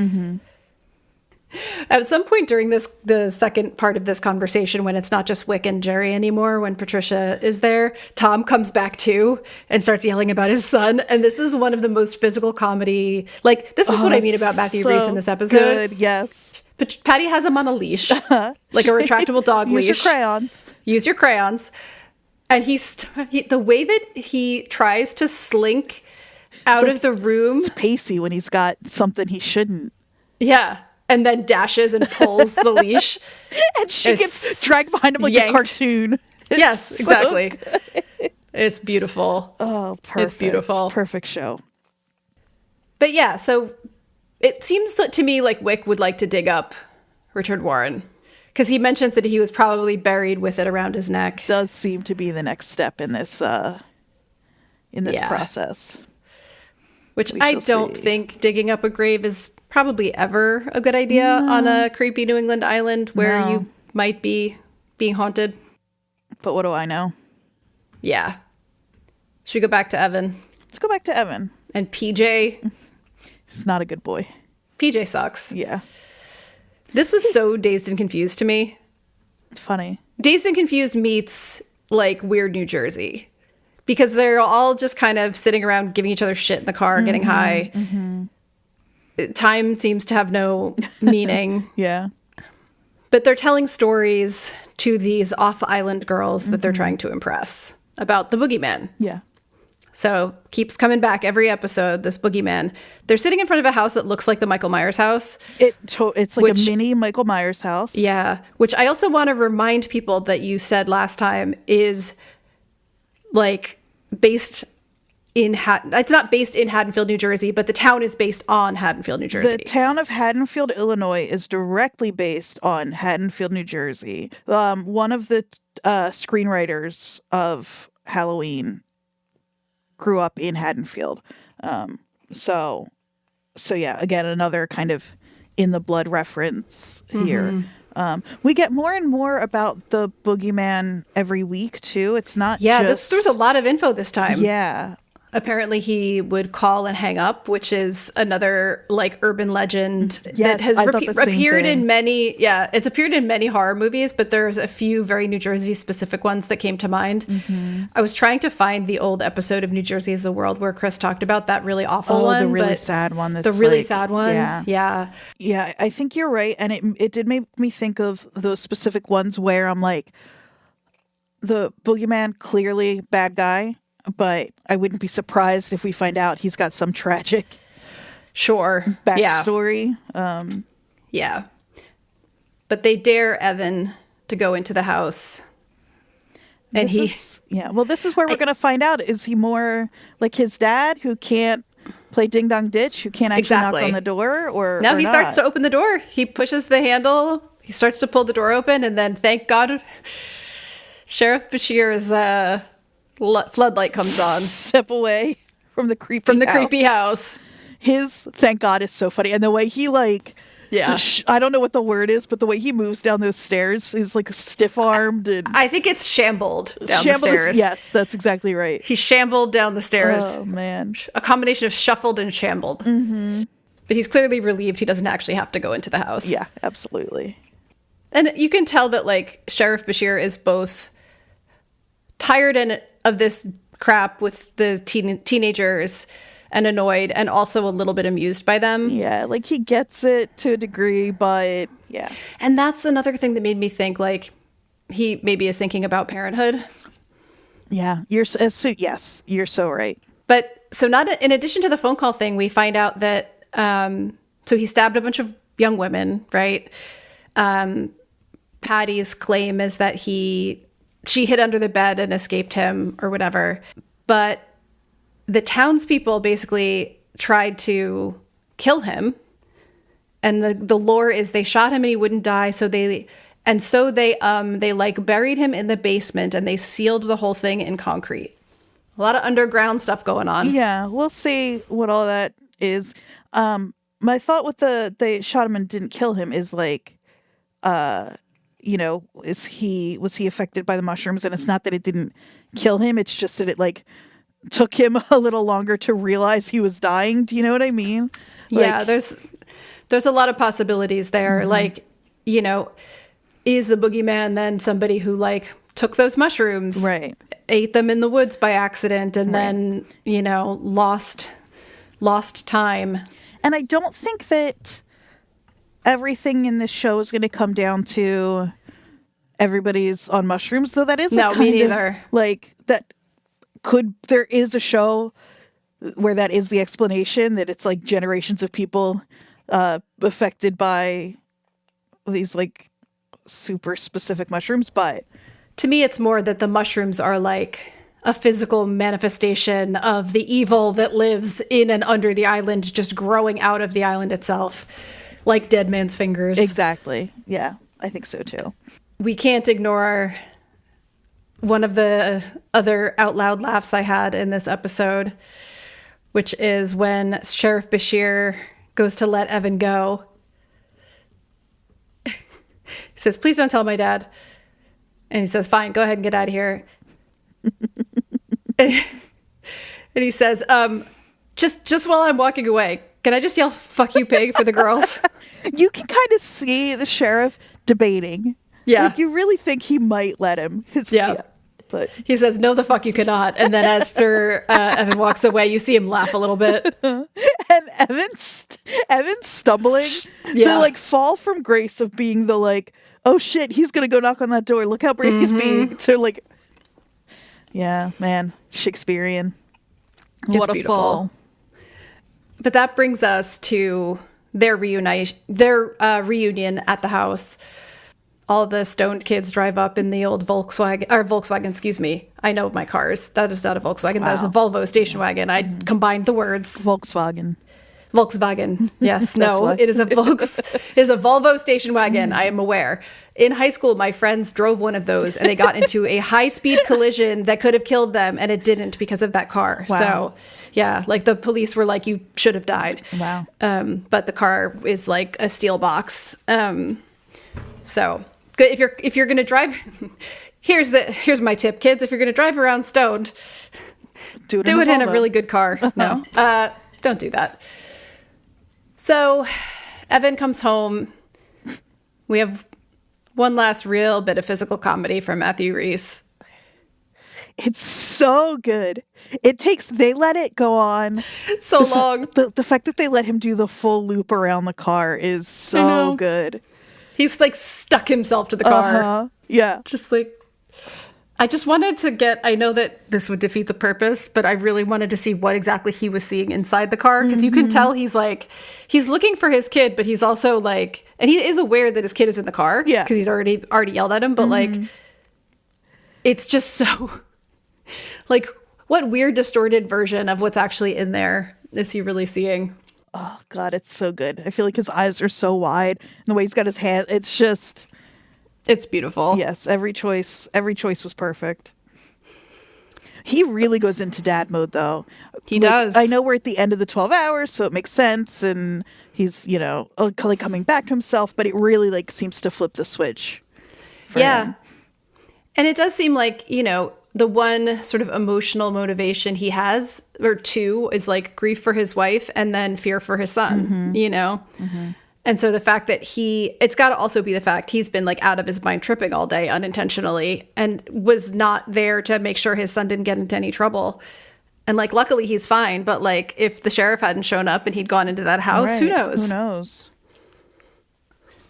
At some point during the second part of this conversation, when it's not just Wyck and Jerri anymore, when Patricia is there, Tom comes back too and starts yelling about his son. And this is one of the most physical comedy. Like, this is what I mean about Matthew Rhys in this episode. Good, yes. But Patty has him on a leash, like a retractable dog leash. Use your crayons. Use your crayons. And the way that he tries to slink out of the room. It's pacey when he's got something he shouldn't. Yeah. And then dashes and pulls the leash. And she gets dragged behind him like a cartoon. Yes, exactly. It's beautiful. Oh, perfect. It's beautiful. Perfect show. But yeah, so it seems to me like Wyck would like to dig up Richard Warren. Because he mentions that he was probably buried with it around his neck. Does seem to be the next step in this process. Which I don't think digging up a grave is probably ever a good idea on a creepy New England island where you might be being haunted. But what do I know? Yeah. Should we go back to Evan? Let's go back to Evan. And PJ. He's not a good boy. PJ sucks. Yeah. This was so Dazed and Confused to me. Funny. Dazed and Confused meets like Weird New Jersey. Because they're all just kind of sitting around giving each other shit in the car, getting high. Time seems to have no meaning. Yeah. But they're telling stories to these off-island girls that they're trying to impress about the boogeyman. Yeah. So keeps coming back every episode, this boogeyman. They're sitting in front of a house that looks like the Michael Myers house. It's like a mini Michael Myers house. Yeah. Which I also want to remind people that you said last time is like based in it's not based in Haddonfield, New Jersey, but the town is based on Haddonfield, New Jersey. The town of Haddonfield, Illinois is directly based on Haddonfield, New Jersey. One of the screenwriters of Halloween grew up in Haddonfield. So yeah, again, another kind of in the blood reference here. We get more and more about the boogeyman every week too. It's not there's a lot of info this time. Yeah. Apparently he would call and hang up, which is another like urban legend that has appeared in many. Yeah, it's appeared in many horror movies, but there's a few very New Jersey specific ones that came to mind. I was trying to find the old episode of New Jersey is the World where Chris talked about that really awful one. The really sad one. The really sad one. Yeah. I think you're right. And it did make me think of those specific ones where I'm like, the boogeyman, clearly bad guy. But I wouldn't be surprised if we find out he's got some tragic backstory. Yeah. But they dare Evan to go into the house. And this is where we're going to find out. Is he more like his dad who can't play ding dong ditch, who can't actually knock on the door? No, he starts to open the door. He pushes the handle. He starts to pull the door open. And then, thank God, Sheriff Bashir's floodlight comes on. Step away from the creepy house. His thank God is so funny, and the way he I don't know what the word is, but the way he moves down those stairs is like stiff-armed, and I think it's shambled down the stairs. Yes, that's exactly right. He shambled down the stairs. Oh man, a combination of shuffled and shambled. But he's clearly relieved he doesn't actually have to go into the house. Yeah, absolutely. And you can tell that like Sheriff Bashir is both tired of this crap with the teenagers and annoyed and also a little bit amused by them. Yeah, like he gets it to a degree, but yeah. And that's another thing that made me think like he maybe is thinking about parenthood. Yeah, you're so right. But so in addition to the phone call thing, we find out that so he stabbed a bunch of young women, right? Patty's claim is that she hid under the bed and escaped him or whatever. But the townspeople basically tried to kill him. And the lore is they shot him and he wouldn't die. So they And so they like buried him in the basement and they sealed the whole thing in concrete. A lot of underground stuff going on. Yeah, we'll see what all that is. My thought with they shot him and didn't kill him is like, you know, was he affected by the mushrooms? And it's not that it didn't kill him, it's just that it like took him a little longer to realize he was dying. Do you know what I mean? Yeah, there's a lot of possibilities there. Like, you know, is the boogeyman then somebody who like took those mushrooms, right, ate them in the woods by accident, and then, you know, lost time? And I don't think that everything in this show is going to come down to everybody's on mushrooms, though that is no, me neither. Like that there is a show where that is the explanation, that it's like generations of people affected by these like super specific mushrooms. But to me, it's more that the mushrooms are like a physical manifestation of the evil that lives in and under the island, just growing out of the island itself, like dead man's fingers. Exactly. Yeah, I think so too. We can't ignore one of the other out loud laughs I had in this episode, which is when Sheriff Bashir goes to let Evan go. He says, "Please don't tell my dad." And he says, "Fine, go ahead and get out of here." And he says, just while I'm walking away, can I just yell "fuck you, pig" for the girls? You can kind of see the sheriff debating. Yeah. Like, you really think he might let him. Yeah. But he says, "No, the fuck you cannot." And then after Evan walks away, you see him laugh a little bit. And Evan's stumbling. Yeah. The like fall from grace of being the like, oh shit, he's going to go knock on that door. Look how brave he's being. To like, yeah, man, Shakespearean. What a beautiful fall. But that brings us to their reunion at the house. All the stoned kids drive up in the old Volkswagen, excuse me. I know my cars. That is not a Volkswagen. Wow. That is a Volvo station wagon. I combined the words. Volkswagen. Yes, no, it is a Volvo station wagon. I am aware. In high school, my friends drove one of those and they got into a high-speed collision that could have killed them, and it didn't because of that car. Wow. So, yeah, like the police were like, "You should have died." Wow. But the car is like a steel box. So if you're gonna drive, here's my tip, kids. If you're gonna drive around stoned, do it in a really good car. No, don't do that. So Evan comes home. We have one last real bit of physical comedy from Matthew Rhys. It's so good. They let it go on so long. The fact that they let him do the full loop around the car is so good. He's like stuck himself to the car. Yeah. Just like, I just wanted to I know that this would defeat the purpose, but I really wanted to see what exactly he was seeing inside the car. Because you can tell he's looking for his kid, but he's also like, and he is aware that his kid is in the car. Yeah. Because he's already yelled at him. But like, it's just so, like, what weird distorted version of what's actually in there is he really seeing? Oh God, it's so good. I feel like his eyes are so wide, and the way he's got his hand, it's beautiful. Yes, every choice was perfect. He really goes into dad mode, though. He does. I know we're at the end of the 12 hours, so it makes sense, and he's, you know, like coming back to himself, but it really like seems to flip the switch for him. And it does seem like, you know, the one sort of emotional motivation he has, or two, is like grief for his wife and then fear for his son, you know? And so the fact that it's got to also be the fact he's been like out of his mind tripping all day unintentionally and was not there to make sure his son didn't get into any trouble. And like, luckily he's fine. But like, if the sheriff hadn't shown up and he'd gone into that house, who knows? Who knows?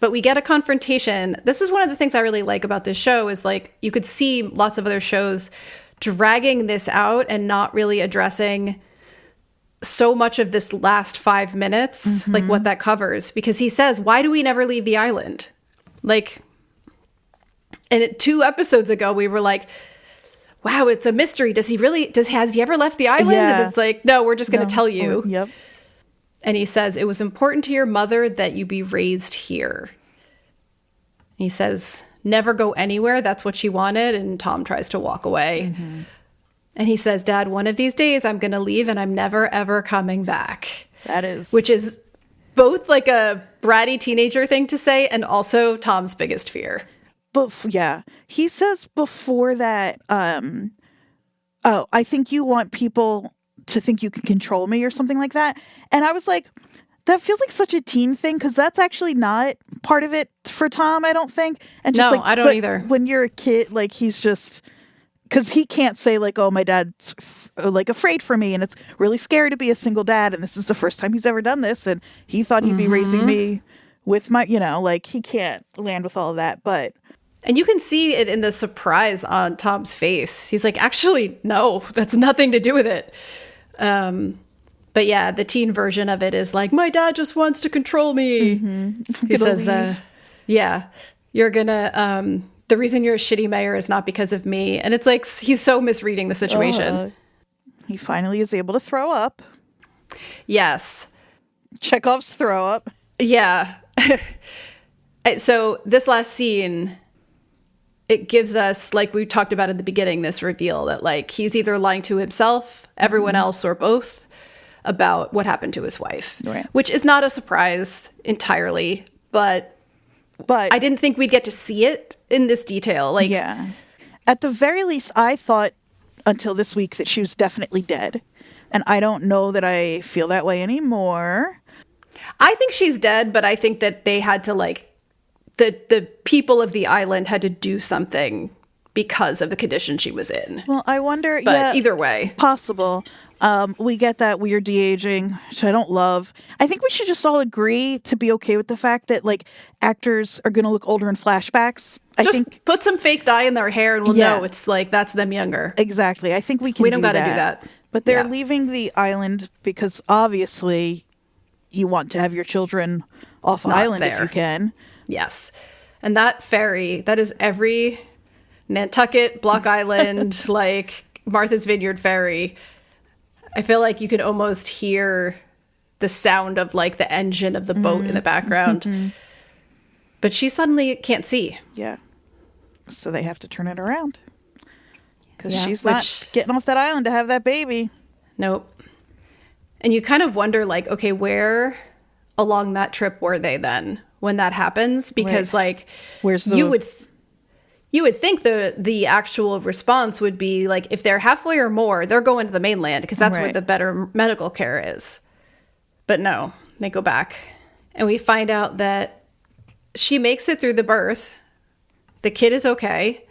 But we get a confrontation. This is one of the things I really like about this show is like, you could see lots of other shows dragging this out and not really addressing so much of this last 5 minutes, like what that covers. Because he says, why do we never leave the island? Like, and 2 episodes ago, we were like, wow, it's a mystery. Has he ever left the island? Yeah. And it's like, no, we're just going to tell you. Yep. And he says, it was important to your mother that you be raised here. He says, never go anywhere. That's what she wanted. And Tom tries to walk away. Mm-hmm. And he says, Dad, one of these days I'm going to leave and I'm never, ever coming back. That is. Which is both like a bratty teenager thing to say and also Tom's biggest fear. But yeah, he says before that, I think you want people to think you can control me or something like that. And I was like, that feels like such a teen thing because that's actually not part of it for Tom, I don't think. And just no, I don't either. When you're a kid, like he's just, because he can't say like, oh, my dad's like afraid for me and it's really scary to be a single dad and this is the first time he's ever done this and he thought he'd be raising me with my, like he can't land with all of that. And you can see it in the surprise on Tom's face. He's like, actually, no, that's nothing to do with it. But yeah, the teen version of it is like, my dad just wants to control me. Mm-hmm. He says, yeah, you're gonna, the reason you're a shitty mayor is not because of me. And it's like, he's so misreading the situation. He finally is able to throw up. Yes. Chekhov's throw up. Yeah. So this last scene, it gives us, like we talked about in the beginning, this reveal that like he's either lying to himself, everyone else, or both about what happened to his wife, right. Which is not a surprise entirely, but I didn't think we'd get to see it in this detail. Like, yeah, at the very least, I thought until this week that she was definitely dead, and I don't know that I feel that way anymore. I think she's dead, but I think that they had to like the people of the island had to do something because of the condition she was in. Well, I wonder. But yeah, either way, possible. We get that weird de-aging, which I don't love. I think we should just all agree to be okay with the fact that like actors are going to look older in flashbacks. I think put some fake dye in their hair and we'll know it's like that's them younger. Exactly. I think we can. We don't got to do that. But they're leaving the island because obviously you want to have your children off island if you can. Yes. And that ferry, that is every Nantucket, Block Island, like Martha's Vineyard ferry. I feel like you could almost hear the sound of like the engine of the boat in the background. Mm-hmm. But she suddenly can't see. Yeah. So they have to turn it around. Because she's not getting off that island to have that baby. Nope. And you kind of wonder like, okay, where along that trip were they then when that happens? Because like where's the... You would think the actual response would be like if they're halfway or more, they're going to the mainland because that's where the better medical care is. But no, they go back. And we find out that she makes it through the birth. The kid is okay.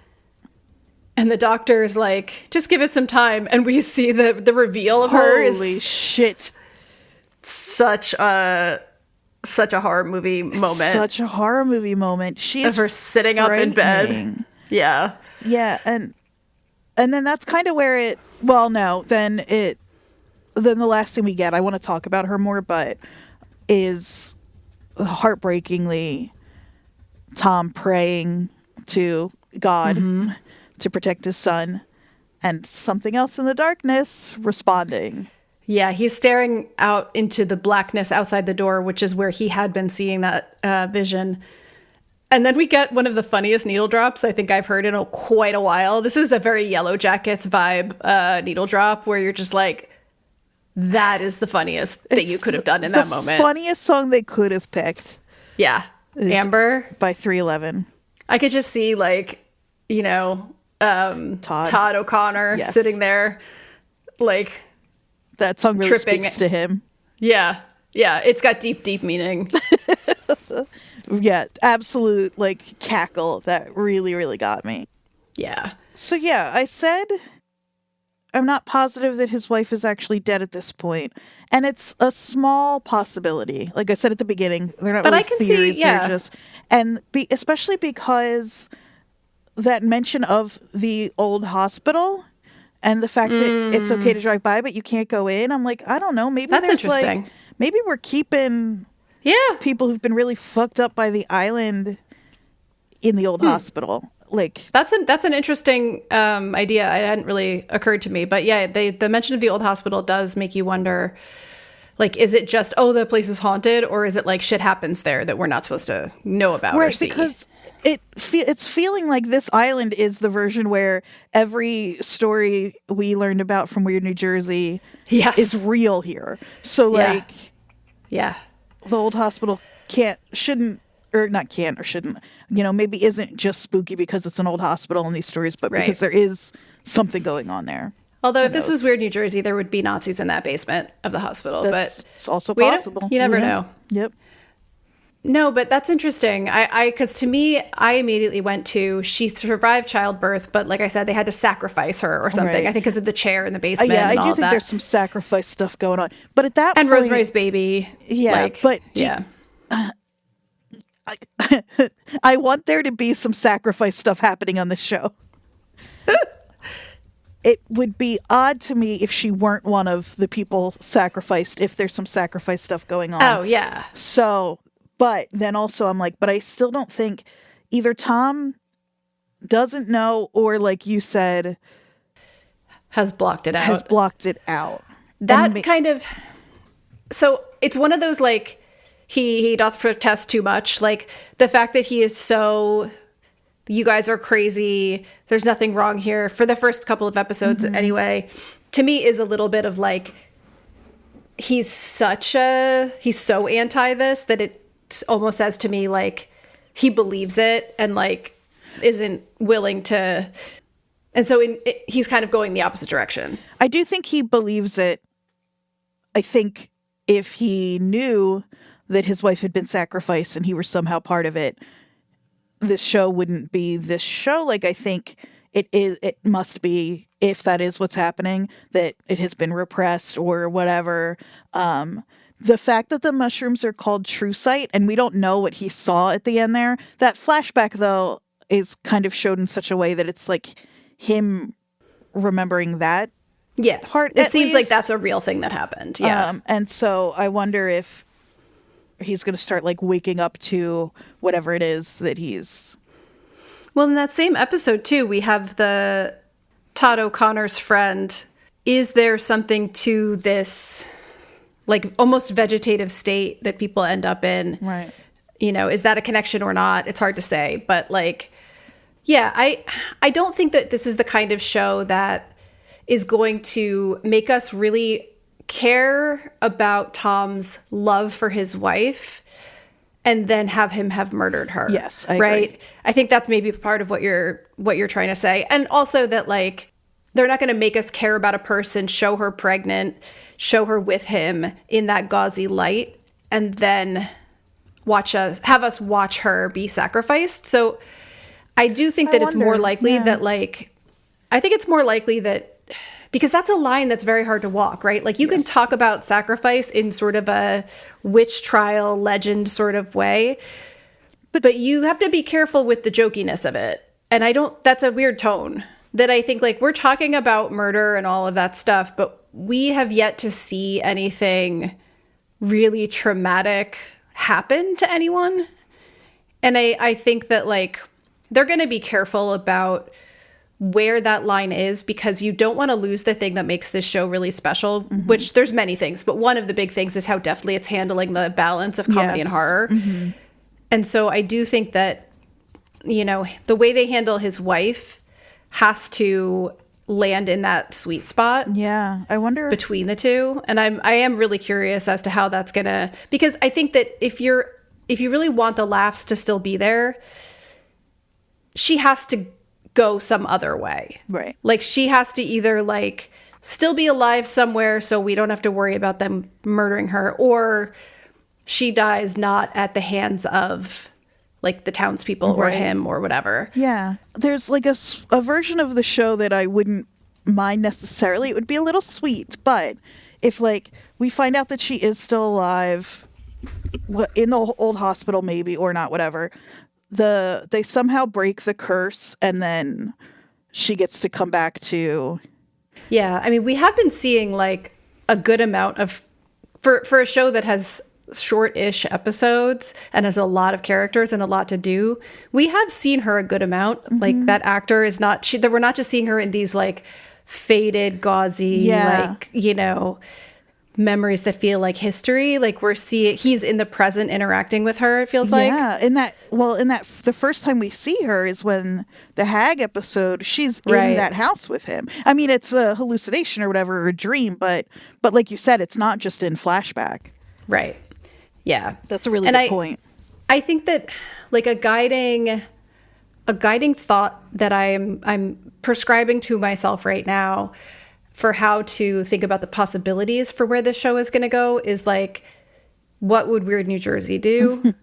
And the doctor is like, just give it some time. And we see the reveal of her is... Holy shit. Such a horror movie moment. Such a horror movie moment. She's of her sitting up in bed. Yeah. Yeah, and then that's kind of where it... Well, no, then the last thing we get, I want to talk about her more, but is heartbreakingly Tom praying to God to protect his son and something else in the darkness responding. Yeah, he's staring out into the blackness outside the door, which is where he had been seeing that vision. And then we get one of the funniest needle drops I think I've heard in quite a while. This is a very Yellow Jackets vibe needle drop where you're just like, that is the funniest thing you could have done in that moment. The funniest song they could have picked. Yeah. Amber. By 311. I could just see like, Todd O'Connor sitting there like... That song really speaks to him. Yeah. Yeah. It's got deep, deep meaning. Yeah. Absolute like cackle that really, really got me. Yeah. So yeah, I said I'm not positive that his wife is actually dead at this point. And it's a small possibility. Like I said at the beginning, they're not really theories. They're just, especially because that mention of the old hospital and the fact that it's okay to drive by, but you can't go in. I'm like, I don't know. Maybe that's interesting. Like, maybe we're keeping people who've been really fucked up by the island in the old hospital. Like that's an interesting idea. It hadn't really occurred to me, but yeah, the mention of the old hospital does make you wonder. Like, is it just the place is haunted, or is it like shit happens there that we're not supposed to know about or see? Because it's feeling like this island is the version where every story we learned about from Weird New Jersey is real here. So like, yeah, the old hospital shouldn't, maybe isn't just spooky because it's an old hospital in these stories, but because there is something going on there. Although if this was Weird New Jersey, there would be Nazis in that basement of the hospital. But it's also possible. You never know. Yep. No, but that's interesting. Because to me, I immediately went to, she survived childbirth, but like I said, they had to sacrifice her or something. Right. I think because of the chair in the basement. I do think there's some sacrifice stuff going on. But at that point, Rosemary's Baby. Yeah, I want there to be some sacrifice stuff happening on the show. It would be odd to me if she weren't one of the people sacrificed, if there's some sacrifice stuff going on. Oh, yeah. So, but then also I'm like, but I still don't think either Tom doesn't know or, like you said, has blocked it out. That kind of... So it's one of those, like, he doth protest too much. Like, the fact that he is so... You guys are crazy. There's nothing wrong here. For the first couple of episodes, anyway, to me is a little bit of like, he's so anti this that it almost says to me like he believes it and like isn't willing to. And so he's kind of going the opposite direction. I do think he believes it. I think if he knew that his wife had been sacrificed and he were somehow part of it, this show wouldn't be this show. Like, I think it must be, if that is what's happening, that it has been repressed or whatever. The fact that the mushrooms are called True Sight and we don't know what he saw at the end there, that flashback though is kind of showed in such a way that it's like him remembering that part. It seems like that's a real thing that happened. Yeah. And so I wonder if he's going to start like waking up to whatever it is that he's... Well, in that same episode too, we have the Todd O'Connor's friend. Is there something to this like almost vegetative state that people end up in? Right. You know, is that a connection or not? It's hard to say, but like, yeah, I don't think that this is the kind of show that is going to make us really care about Tom's love for his wife and then have him have murdered her. Yes, I agree. I think that's maybe part of what you're trying to say. And also that like they're not going to make us care about a person, show her pregnant, show her with him in that gauzy light, and then have us watch her be sacrificed. So I do think that it's more likely that like, I think it's more likely that, because that's a line that's very hard to walk, right? Like you can talk about sacrifice in sort of a witch trial legend sort of way, but you have to be careful with the jokiness of it. And that's a weird tone that I think like we're talking about murder and all of that stuff, but we have yet to see anything really traumatic happen to anyone. And I think that like they're going to be careful about where that line is, because you don't want to lose the thing that makes this show really special, which there's many things, but one of the big things is how deftly it's handling the balance of comedy and horror. And so I do think that, you know, the way they handle his wife has to land in that sweet spot. Yeah, I wonder between the two. And I am really curious as to how that's gonna, because I think that if you really want the laughs to still be there, she has to go some other way. Right. Like she has to either like still be alive somewhere so we don't have to worry about them murdering her, or she dies not at the hands of like the townspeople or him or whatever. Yeah. There's like a version of the show that I wouldn't mind necessarily. It would be a little sweet, but if like we find out that she is still alive in the old hospital maybe, or not, whatever, they somehow break the curse and then she gets to come back to... Yeah, I mean, we have been seeing like a good amount of... For a show that has short-ish episodes and has a lot of characters and a lot to do, we have seen her a good amount. Like that actor is not... we're not just seeing her in these like faded, gauzy, like, you know, memories that feel like history. Like he's in the present interacting with her, it feels like. Yeah, the first time we see her is when the hag episode, she's in that house with him. I mean, it's a hallucination or whatever, or a dream, but like you said, it's not just in flashback. Right. Yeah. That's a really good point. I think that like a guiding thought that I'm prescribing to myself right now for how to think about the possibilities for where this show is going to go is like, what would Weird New Jersey do?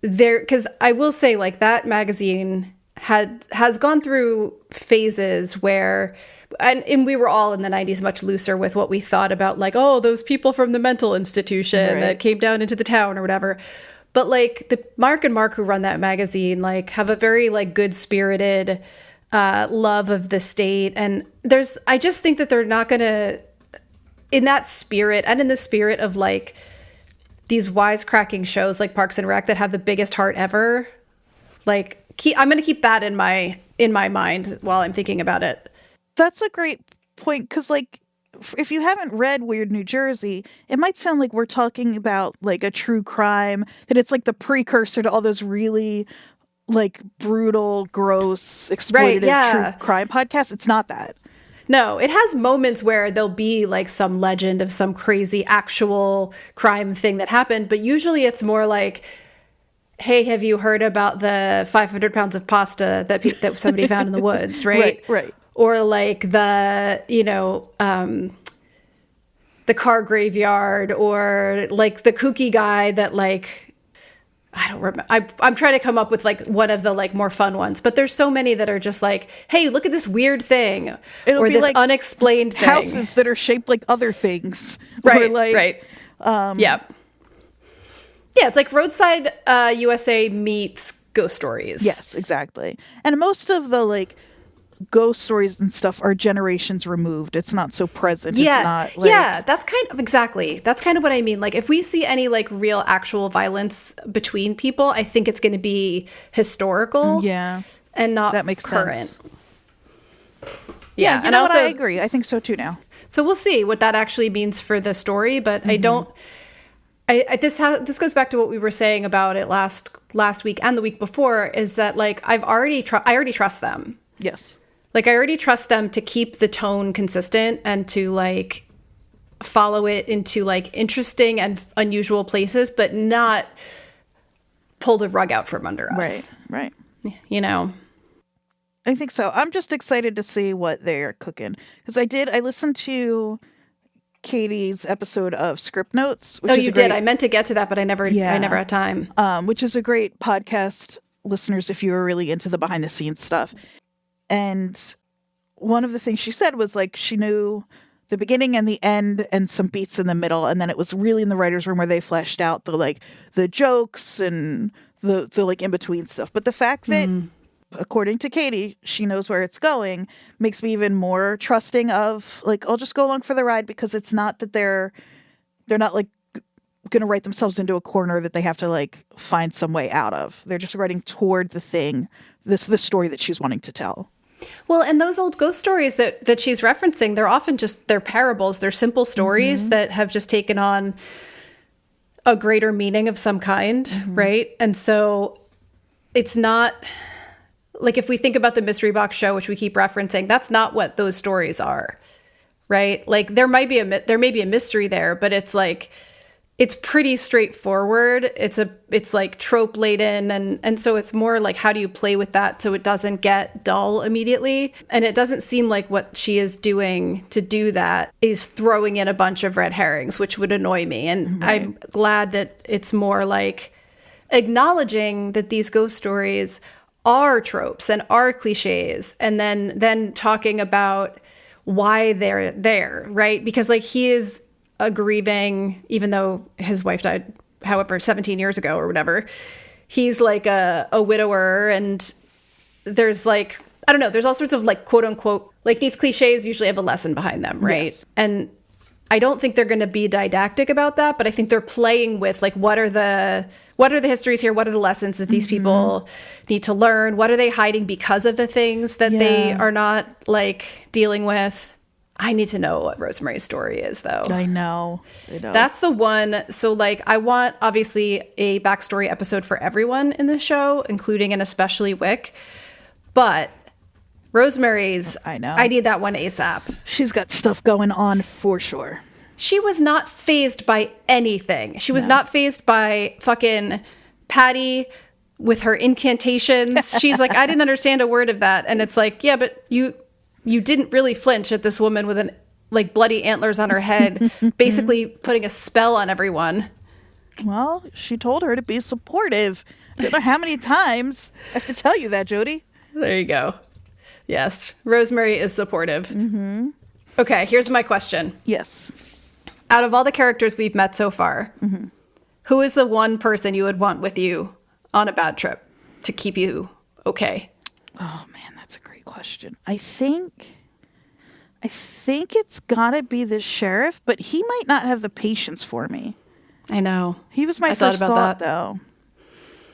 Because I will say, like, that magazine has gone through phases where, and we were all in the 90s much looser with what we thought about, like, oh, those people from the mental institution that came down into the town or whatever. But like the Mark and Mark who run that magazine, like, have a very like good spirited love of the state. And I just think that they're not going to, in that spirit and in the spirit of like these wisecracking shows like Parks and Rec that have the biggest heart ever, like I'm going to keep that in my mind while I'm thinking about it. That's a great point. 'Cause like, if you haven't read Weird New Jersey, it might sound like we're talking about like a true crime, that it's like the precursor to all those really like brutal, gross, exploitative true crime podcasts. It's not that. No, it has moments where there'll be like some legend of some crazy actual crime thing that happened, but usually it's more like, hey, have you heard about the 500 pounds of pasta that somebody found in the woods, right? Right. Or like the, the car graveyard, or like the kooky guy that like, I don't remember. I'm trying to come up with like one of the like more fun ones, but there's so many that are just like, hey, look at this weird thing, or this like unexplained thing. Houses that are shaped like other things. Right, like, right. Yeah, it's like Roadside USA meets Ghost Stories. Yes, exactly. And most of the like ghost stories and stuff are generations removed. It's not so present. Yeah. It's not like... Yeah, that's kind of what I mean. Like if we see any like real actual violence between people, I think it's going to be historical. Yeah. And not that makes current. Sense. Yeah, and also, I agree. I think so too now. So we'll see what that actually means for the story, but I don't this goes back to what we were saying about it last week and the week before, is that like I already trust them. Yes. Like, I already trust them to keep the tone consistent and to, like, follow it into, like, interesting and unusual places, but not pull the rug out from under us. Right. You know? I think so. I'm just excited to see what they're cooking. Because I listened to Katie's episode of Script Notes. Which you did. I meant to get to that, but I never had time. Which is a great podcast, listeners, if you were really into the behind-the-scenes stuff. And one of the things she said was like she knew the beginning and the end and some beats in the middle, and then it was really in the writer's room where they fleshed out the jokes and the like in between stuff. But the fact that, according to Katie, she knows where it's going makes me even more trusting of like, I'll just go along for the ride, because it's not that they're not like going to write themselves into a corner that they have to like find some way out of. They're just writing toward the thing, the story that she's wanting to tell. Well, and those old ghost stories that she's referencing, they're often they're parables. They're simple stories that have just taken on a greater meaning of some kind, right? And so it's not like, if we think about the Mystery Box show, which we keep referencing, that's not what those stories are, right? Like there may be a mystery there, but it's like, it's pretty straightforward. It's like trope laden. And so it's more like, how do you play with that so it doesn't get dull immediately? And it doesn't seem like what she is doing to do that is throwing in a bunch of red herrings, which would annoy me. And I'm glad that it's more like acknowledging that these ghost stories are tropes and are cliches, and then talking about why they're there, right? Because like he is a grieving, even though his wife died, however, 17 years ago or whatever, he's like a widower, and there's like, I don't know, there's all sorts of like quote unquote, like these cliches usually have a lesson behind them, right? Yes. And I don't think they're going to be didactic about that, but I think they're playing with like, what are the histories here? What are the lessons that these people need to learn? What are they hiding because of the things that they are not like dealing with? I need to know what Rosemary's story is, though. I know. That's the one. So, like, I want, obviously, a backstory episode for everyone in the show, including and especially Wyck. But Rosemary's, I need that one ASAP. She's got stuff going on for sure. She was not fazed by anything. She was not fazed by fucking Patty with her incantations. She's like, I didn't understand a word of that. And it's like, yeah, but you didn't really flinch at this woman with an like bloody antlers on her head, basically putting a spell on everyone. Well, she told her to be supportive. I don't know how many times I have to tell you that, Jody. There you go. Yes, Rosemary is supportive. Mm-hmm. Okay, here's my question. Yes. Out of all the characters we've met so far, who is the one person you would want with you on a bad trip to keep you okay? Oh, man, that's a great question. I think it's gotta be the sheriff, but he might not have the patience for me. I know. He was my first thought, though.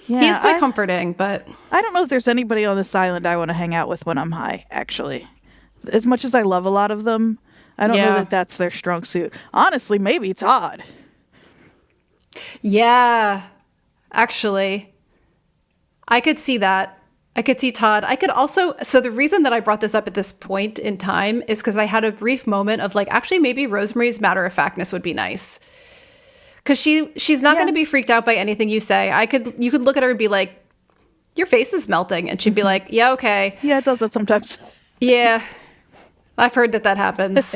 Yeah, he is quite comforting, but I don't know if there's anybody on this island I want to hang out with when I'm high, actually. As much as I love a lot of them, I don't know that that's their strong suit. Honestly, maybe Todd. Yeah, actually, I could see that. I could see Todd. I could also, so the reason that I brought this up at this point in time is because I had a brief moment of like, actually, maybe Rosemary's matter-of-factness would be nice. Because she's not going to be freaked out by anything you say. You could look at her and be like, your face is melting. And she'd be like, yeah, okay. Yeah, it does that sometimes. Yeah. I've heard that happens.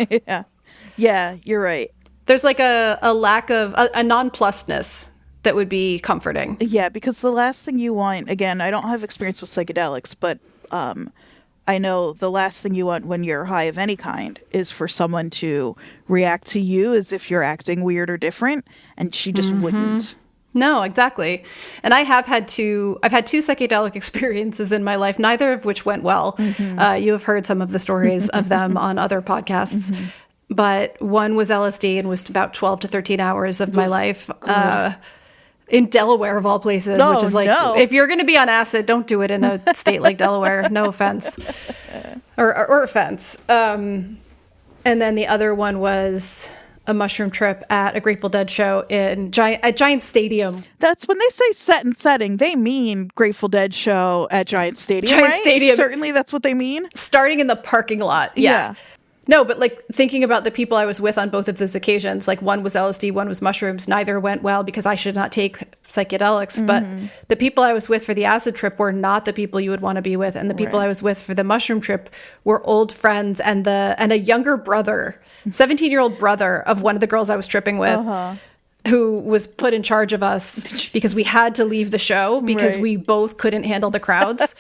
Yeah, you're right. There's like a lack of a nonplusedness that would be comforting. Yeah, because the last thing you want, again, I don't have experience with psychedelics, but I know the last thing you want when you're high of any kind is for someone to react to you as if you're acting weird or different, and she just wouldn't. No, exactly. And I've had two psychedelic experiences in my life, neither of which went well. You have heard some of the stories of them on other podcasts. But one was LSD and was about 12 to 13 hours of my life in Delaware, of all places, which is like, if you're going to be on acid, don't do it in a state like Delaware. No offense. Or offense. And then the other one was a mushroom trip at a Grateful Dead show at Giant Stadium. That's when they say set and setting, they mean Grateful Dead show at Giant Stadium, right? Stadium. Certainly that's what they mean. Starting in the parking lot. Yeah. No, but like thinking about the people I was with on both of those occasions, like one was LSD, one was mushrooms. Neither went well because I should not take psychedelics. But the people I was with for the acid trip were not the people you would want to be with. And the people I was with for the mushroom trip were old friends and a younger brother, 17-year-old brother of one of the girls I was tripping with. Who was put in charge of us because we had to leave the show because we both couldn't handle the crowds.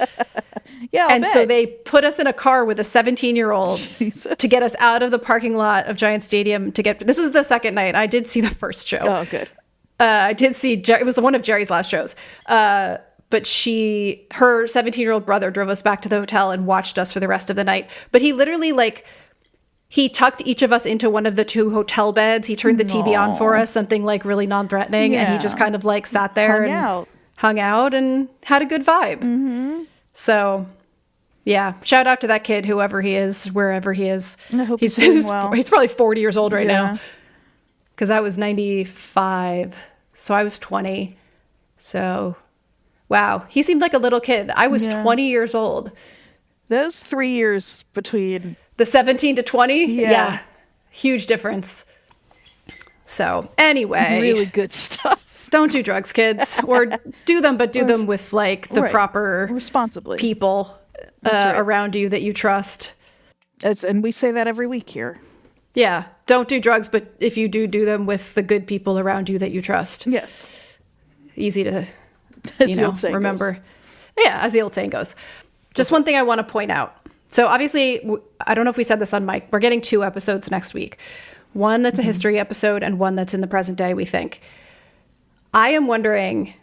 So they put us in a car with a 17-year-old to get us out of the parking lot of Giant Stadium this was the second night. I did see the first show. Oh, good. I did see, it was one of Jerry's last shows. But her 17-year-old brother drove us back to the hotel and watched us for the rest of the night. But he literally he tucked each of us into one of the two hotel beds. He turned the TV on for us, something like really non-threatening. And he just kind of like sat there hung out and had a good vibe. So, yeah, shout out to that kid, whoever he is, wherever he is. I hope he's doing well. He's probably 40 years old right now. Because I was 95, so I was 20. So, wow, he seemed like a little kid. I was 20 years old. Those 3 years between... The 17 to 20? Yeah. Huge difference. So, anyway. Really good stuff. Don't do drugs, kids. Or do them, but do them with, like, the proper... responsibly. People around you that you trust. And we say that every week here. Yeah. Don't do drugs, but if you do them with the good people around you that you trust. Yes. Easy to, remember. Goes. Yeah, as the old saying goes. Just one thing I want to point out. So obviously, I don't know if we said this on mic, we're getting 2 episodes next week. One that's a history episode and one that's in the present day, we think. I am wondering,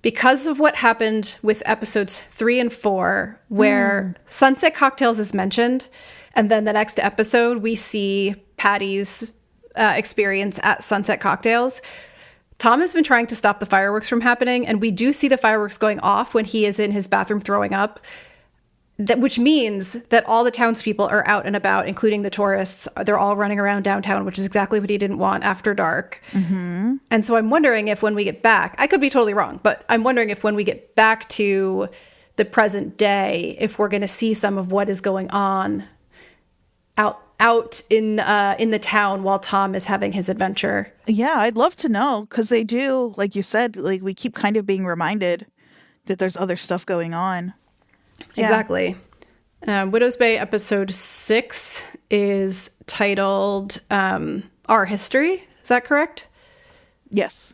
because of what happened with episodes 3 and 4, where Sunset Cocktails is mentioned, and then the next episode, we see Patty's experience at Sunset Cocktails. Tom has been trying to stop the fireworks from happening, and we do see the fireworks going off when he is in his bathroom throwing up. which means that all the townspeople are out and about, including the tourists. They're all running around downtown, which is exactly what he didn't want after dark. Mm-hmm. And so I'm wondering if when we get back, I could be totally wrong, but I'm wondering if when we get back to the present day, if we're going to see some of what is going on out in the town while Tom is having his adventure. Yeah, I'd love to know, because they do, like you said, like we keep kind of being reminded that there's other stuff going on. Yeah. Exactly. Widow's Bay episode 6 is titled Our History. Is that correct? Yes.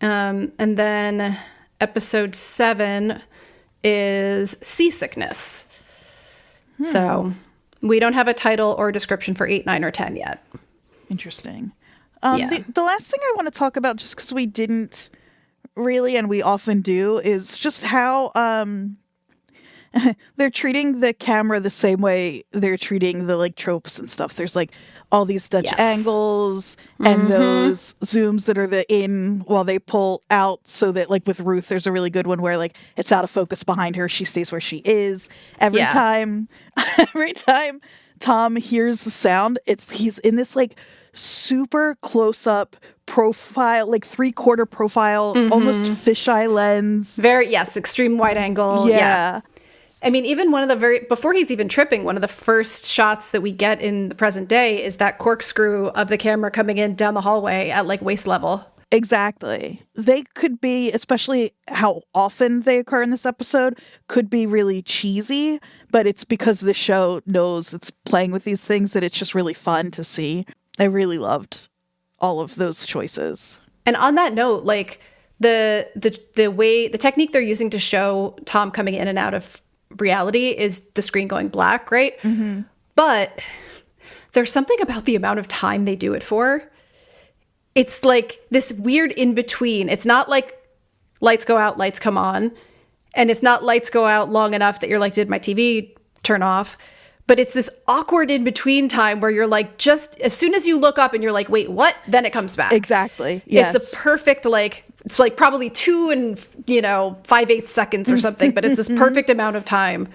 And then episode 7 is Seasickness. So we don't have a title or description for 8, 9, or 10 yet. Interesting. The last thing I want to talk about, just because we didn't really, and we often do, is just how they're treating the camera the same way they're treating the like tropes and stuff. There's like all these Dutch angles and those zooms that are the in while they pull out, so that like with Ruth, there's a really good one where like it's out of focus behind her. She stays where she is. Every time Tom hears the sound, he's in this like super close up profile, like 3/4 profile, almost fisheye lens. Extreme wide angle. Yeah. I mean, even before he's even tripping, one of the first shots that we get in the present day is that corkscrew of the camera coming in down the hallway at like waist level. Exactly. They could be, especially how often they occur in this episode, could be really cheesy, but it's because the show knows it's playing with these things that it's just really fun to see. I really loved all of those choices. And on that note, like the technique they're using to show Tom coming in and out of reality is the screen going black, right? Mm-hmm. But there's something about the amount of time they do it for. It's like this weird in between. It's not like lights go out, lights come on. And it's not lights go out long enough that you're like, did my TV turn off? But it's this awkward in between time where you're like, just as soon as you look up and you're like, wait, what? Then it comes back. Exactly. Yes. It's a perfect, like, it's like probably 2 and 5/8 seconds or something, but it's this perfect amount of time.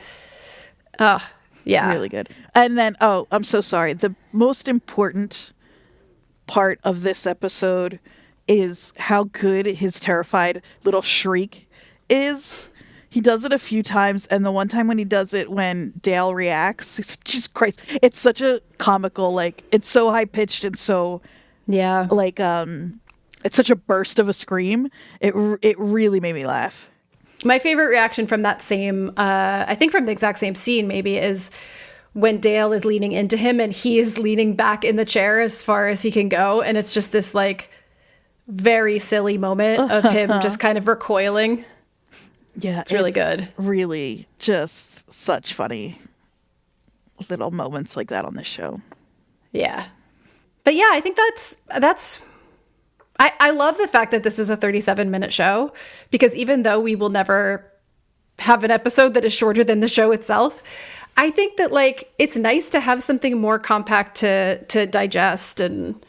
Yeah. Really good. And then, I'm so sorry. The most important part of this episode is how good his terrified little shriek is. He does it a few times, and the one time when he does it when Dale reacts, it's just Christ. It's such a comical, like, it's so high-pitched and so, like, it's such a burst of a scream. It really made me laugh. My favorite reaction from that same, I think from the exact same scene maybe, is when Dale is leaning into him and he is leaning back in the chair as far as he can go. And it's just this, like, very silly moment of him just kind of recoiling. Yeah, it's really good. Really just such funny little moments like that on this show. Yeah. But yeah, I think that's I love the fact that this is a 37-minute show, because even though we will never have an episode that is shorter than the show itself, I think that, like, it's nice to have something more compact to digest. And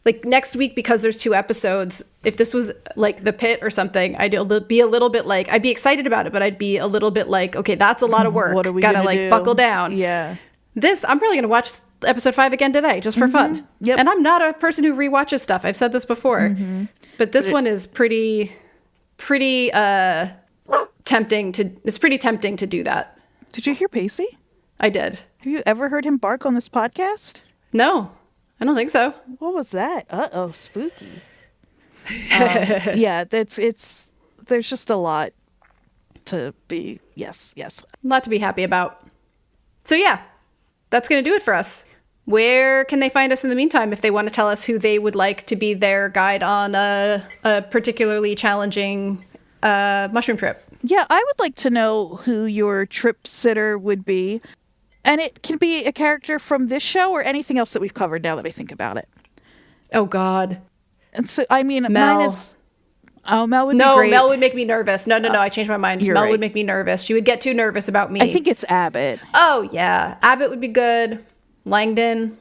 like next week, because there's 2 episodes, if this was like The Pit or something, I'd be a little bit like, I'd be excited about it, but I'd be a little bit like, okay, that's a lot of work. What are we gotta gonna like do? Buckle down. Yeah. This, I'm probably going to watch episode 5 again today, just for fun. Yep. And I'm not a person who rewatches stuff. I've said this before. But this one is pretty tempting to do that. Did you hear Pacey? I did. Have you ever heard him bark on this podcast? No, I don't think so. What was that? Uh-oh, spooky. Yeah, there's just a lot to be, yes. A lot to be happy about. So yeah, that's going to do it for us. Where can they find us in the meantime if they want to tell us who they would like to be their guide on a particularly challenging mushroom trip? Yeah, I would like to know who your trip sitter would be. And it can be a character from this show or anything else that we've covered now that I think about it. Oh, God. And so, I mean, Mel. mine is... Oh, Mel would be great. No, Mel would make me nervous. No, I changed my mind. Mel right. would make me nervous. She would get too nervous about me. I think it's Abbott. Oh, yeah. Abbott would be good. Langdon.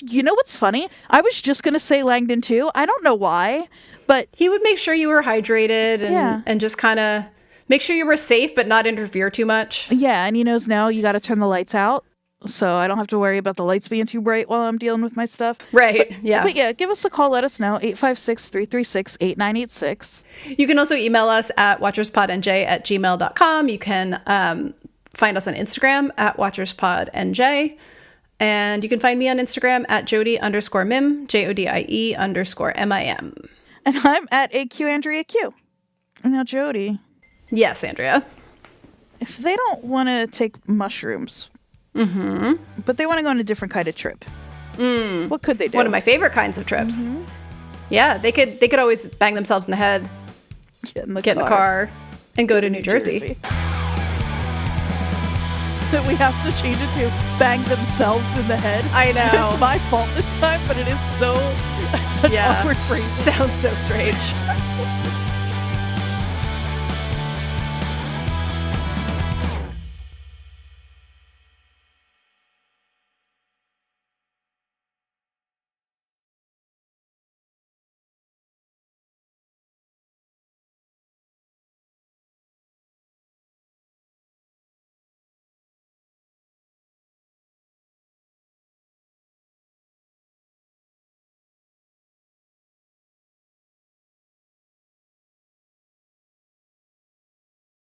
You know what's funny? I was just going to say Langdon too. I don't know why, but... He would make sure you were hydrated and just kind of Make sure you were safe, but not interfere too much. Yeah, and he knows now you got to turn the lights out, so I don't have to worry about the lights being too bright while I'm dealing with my stuff. Right, yeah. But yeah, give us a call. Let us know. 856-336-8986. You can also email us at watcherspodnj@gmail.com. You can find us on Instagram at watcherspodnj. And you can find me on Instagram at Jody_Mim, JODIE_MIM. And I'm at AQAndreaQ. Now, Jody. Yes, Andrea. If they don't want to take mushrooms, but they want to go on a different kind of trip, what could they do? One of my favorite kinds of trips. Yeah, they could always bang themselves in the head, get in the car, and go to New Jersey. That we have to change it to bang themselves in the head. I know. It's my fault this time, but it is such awkward phrasing. Sounds so strange.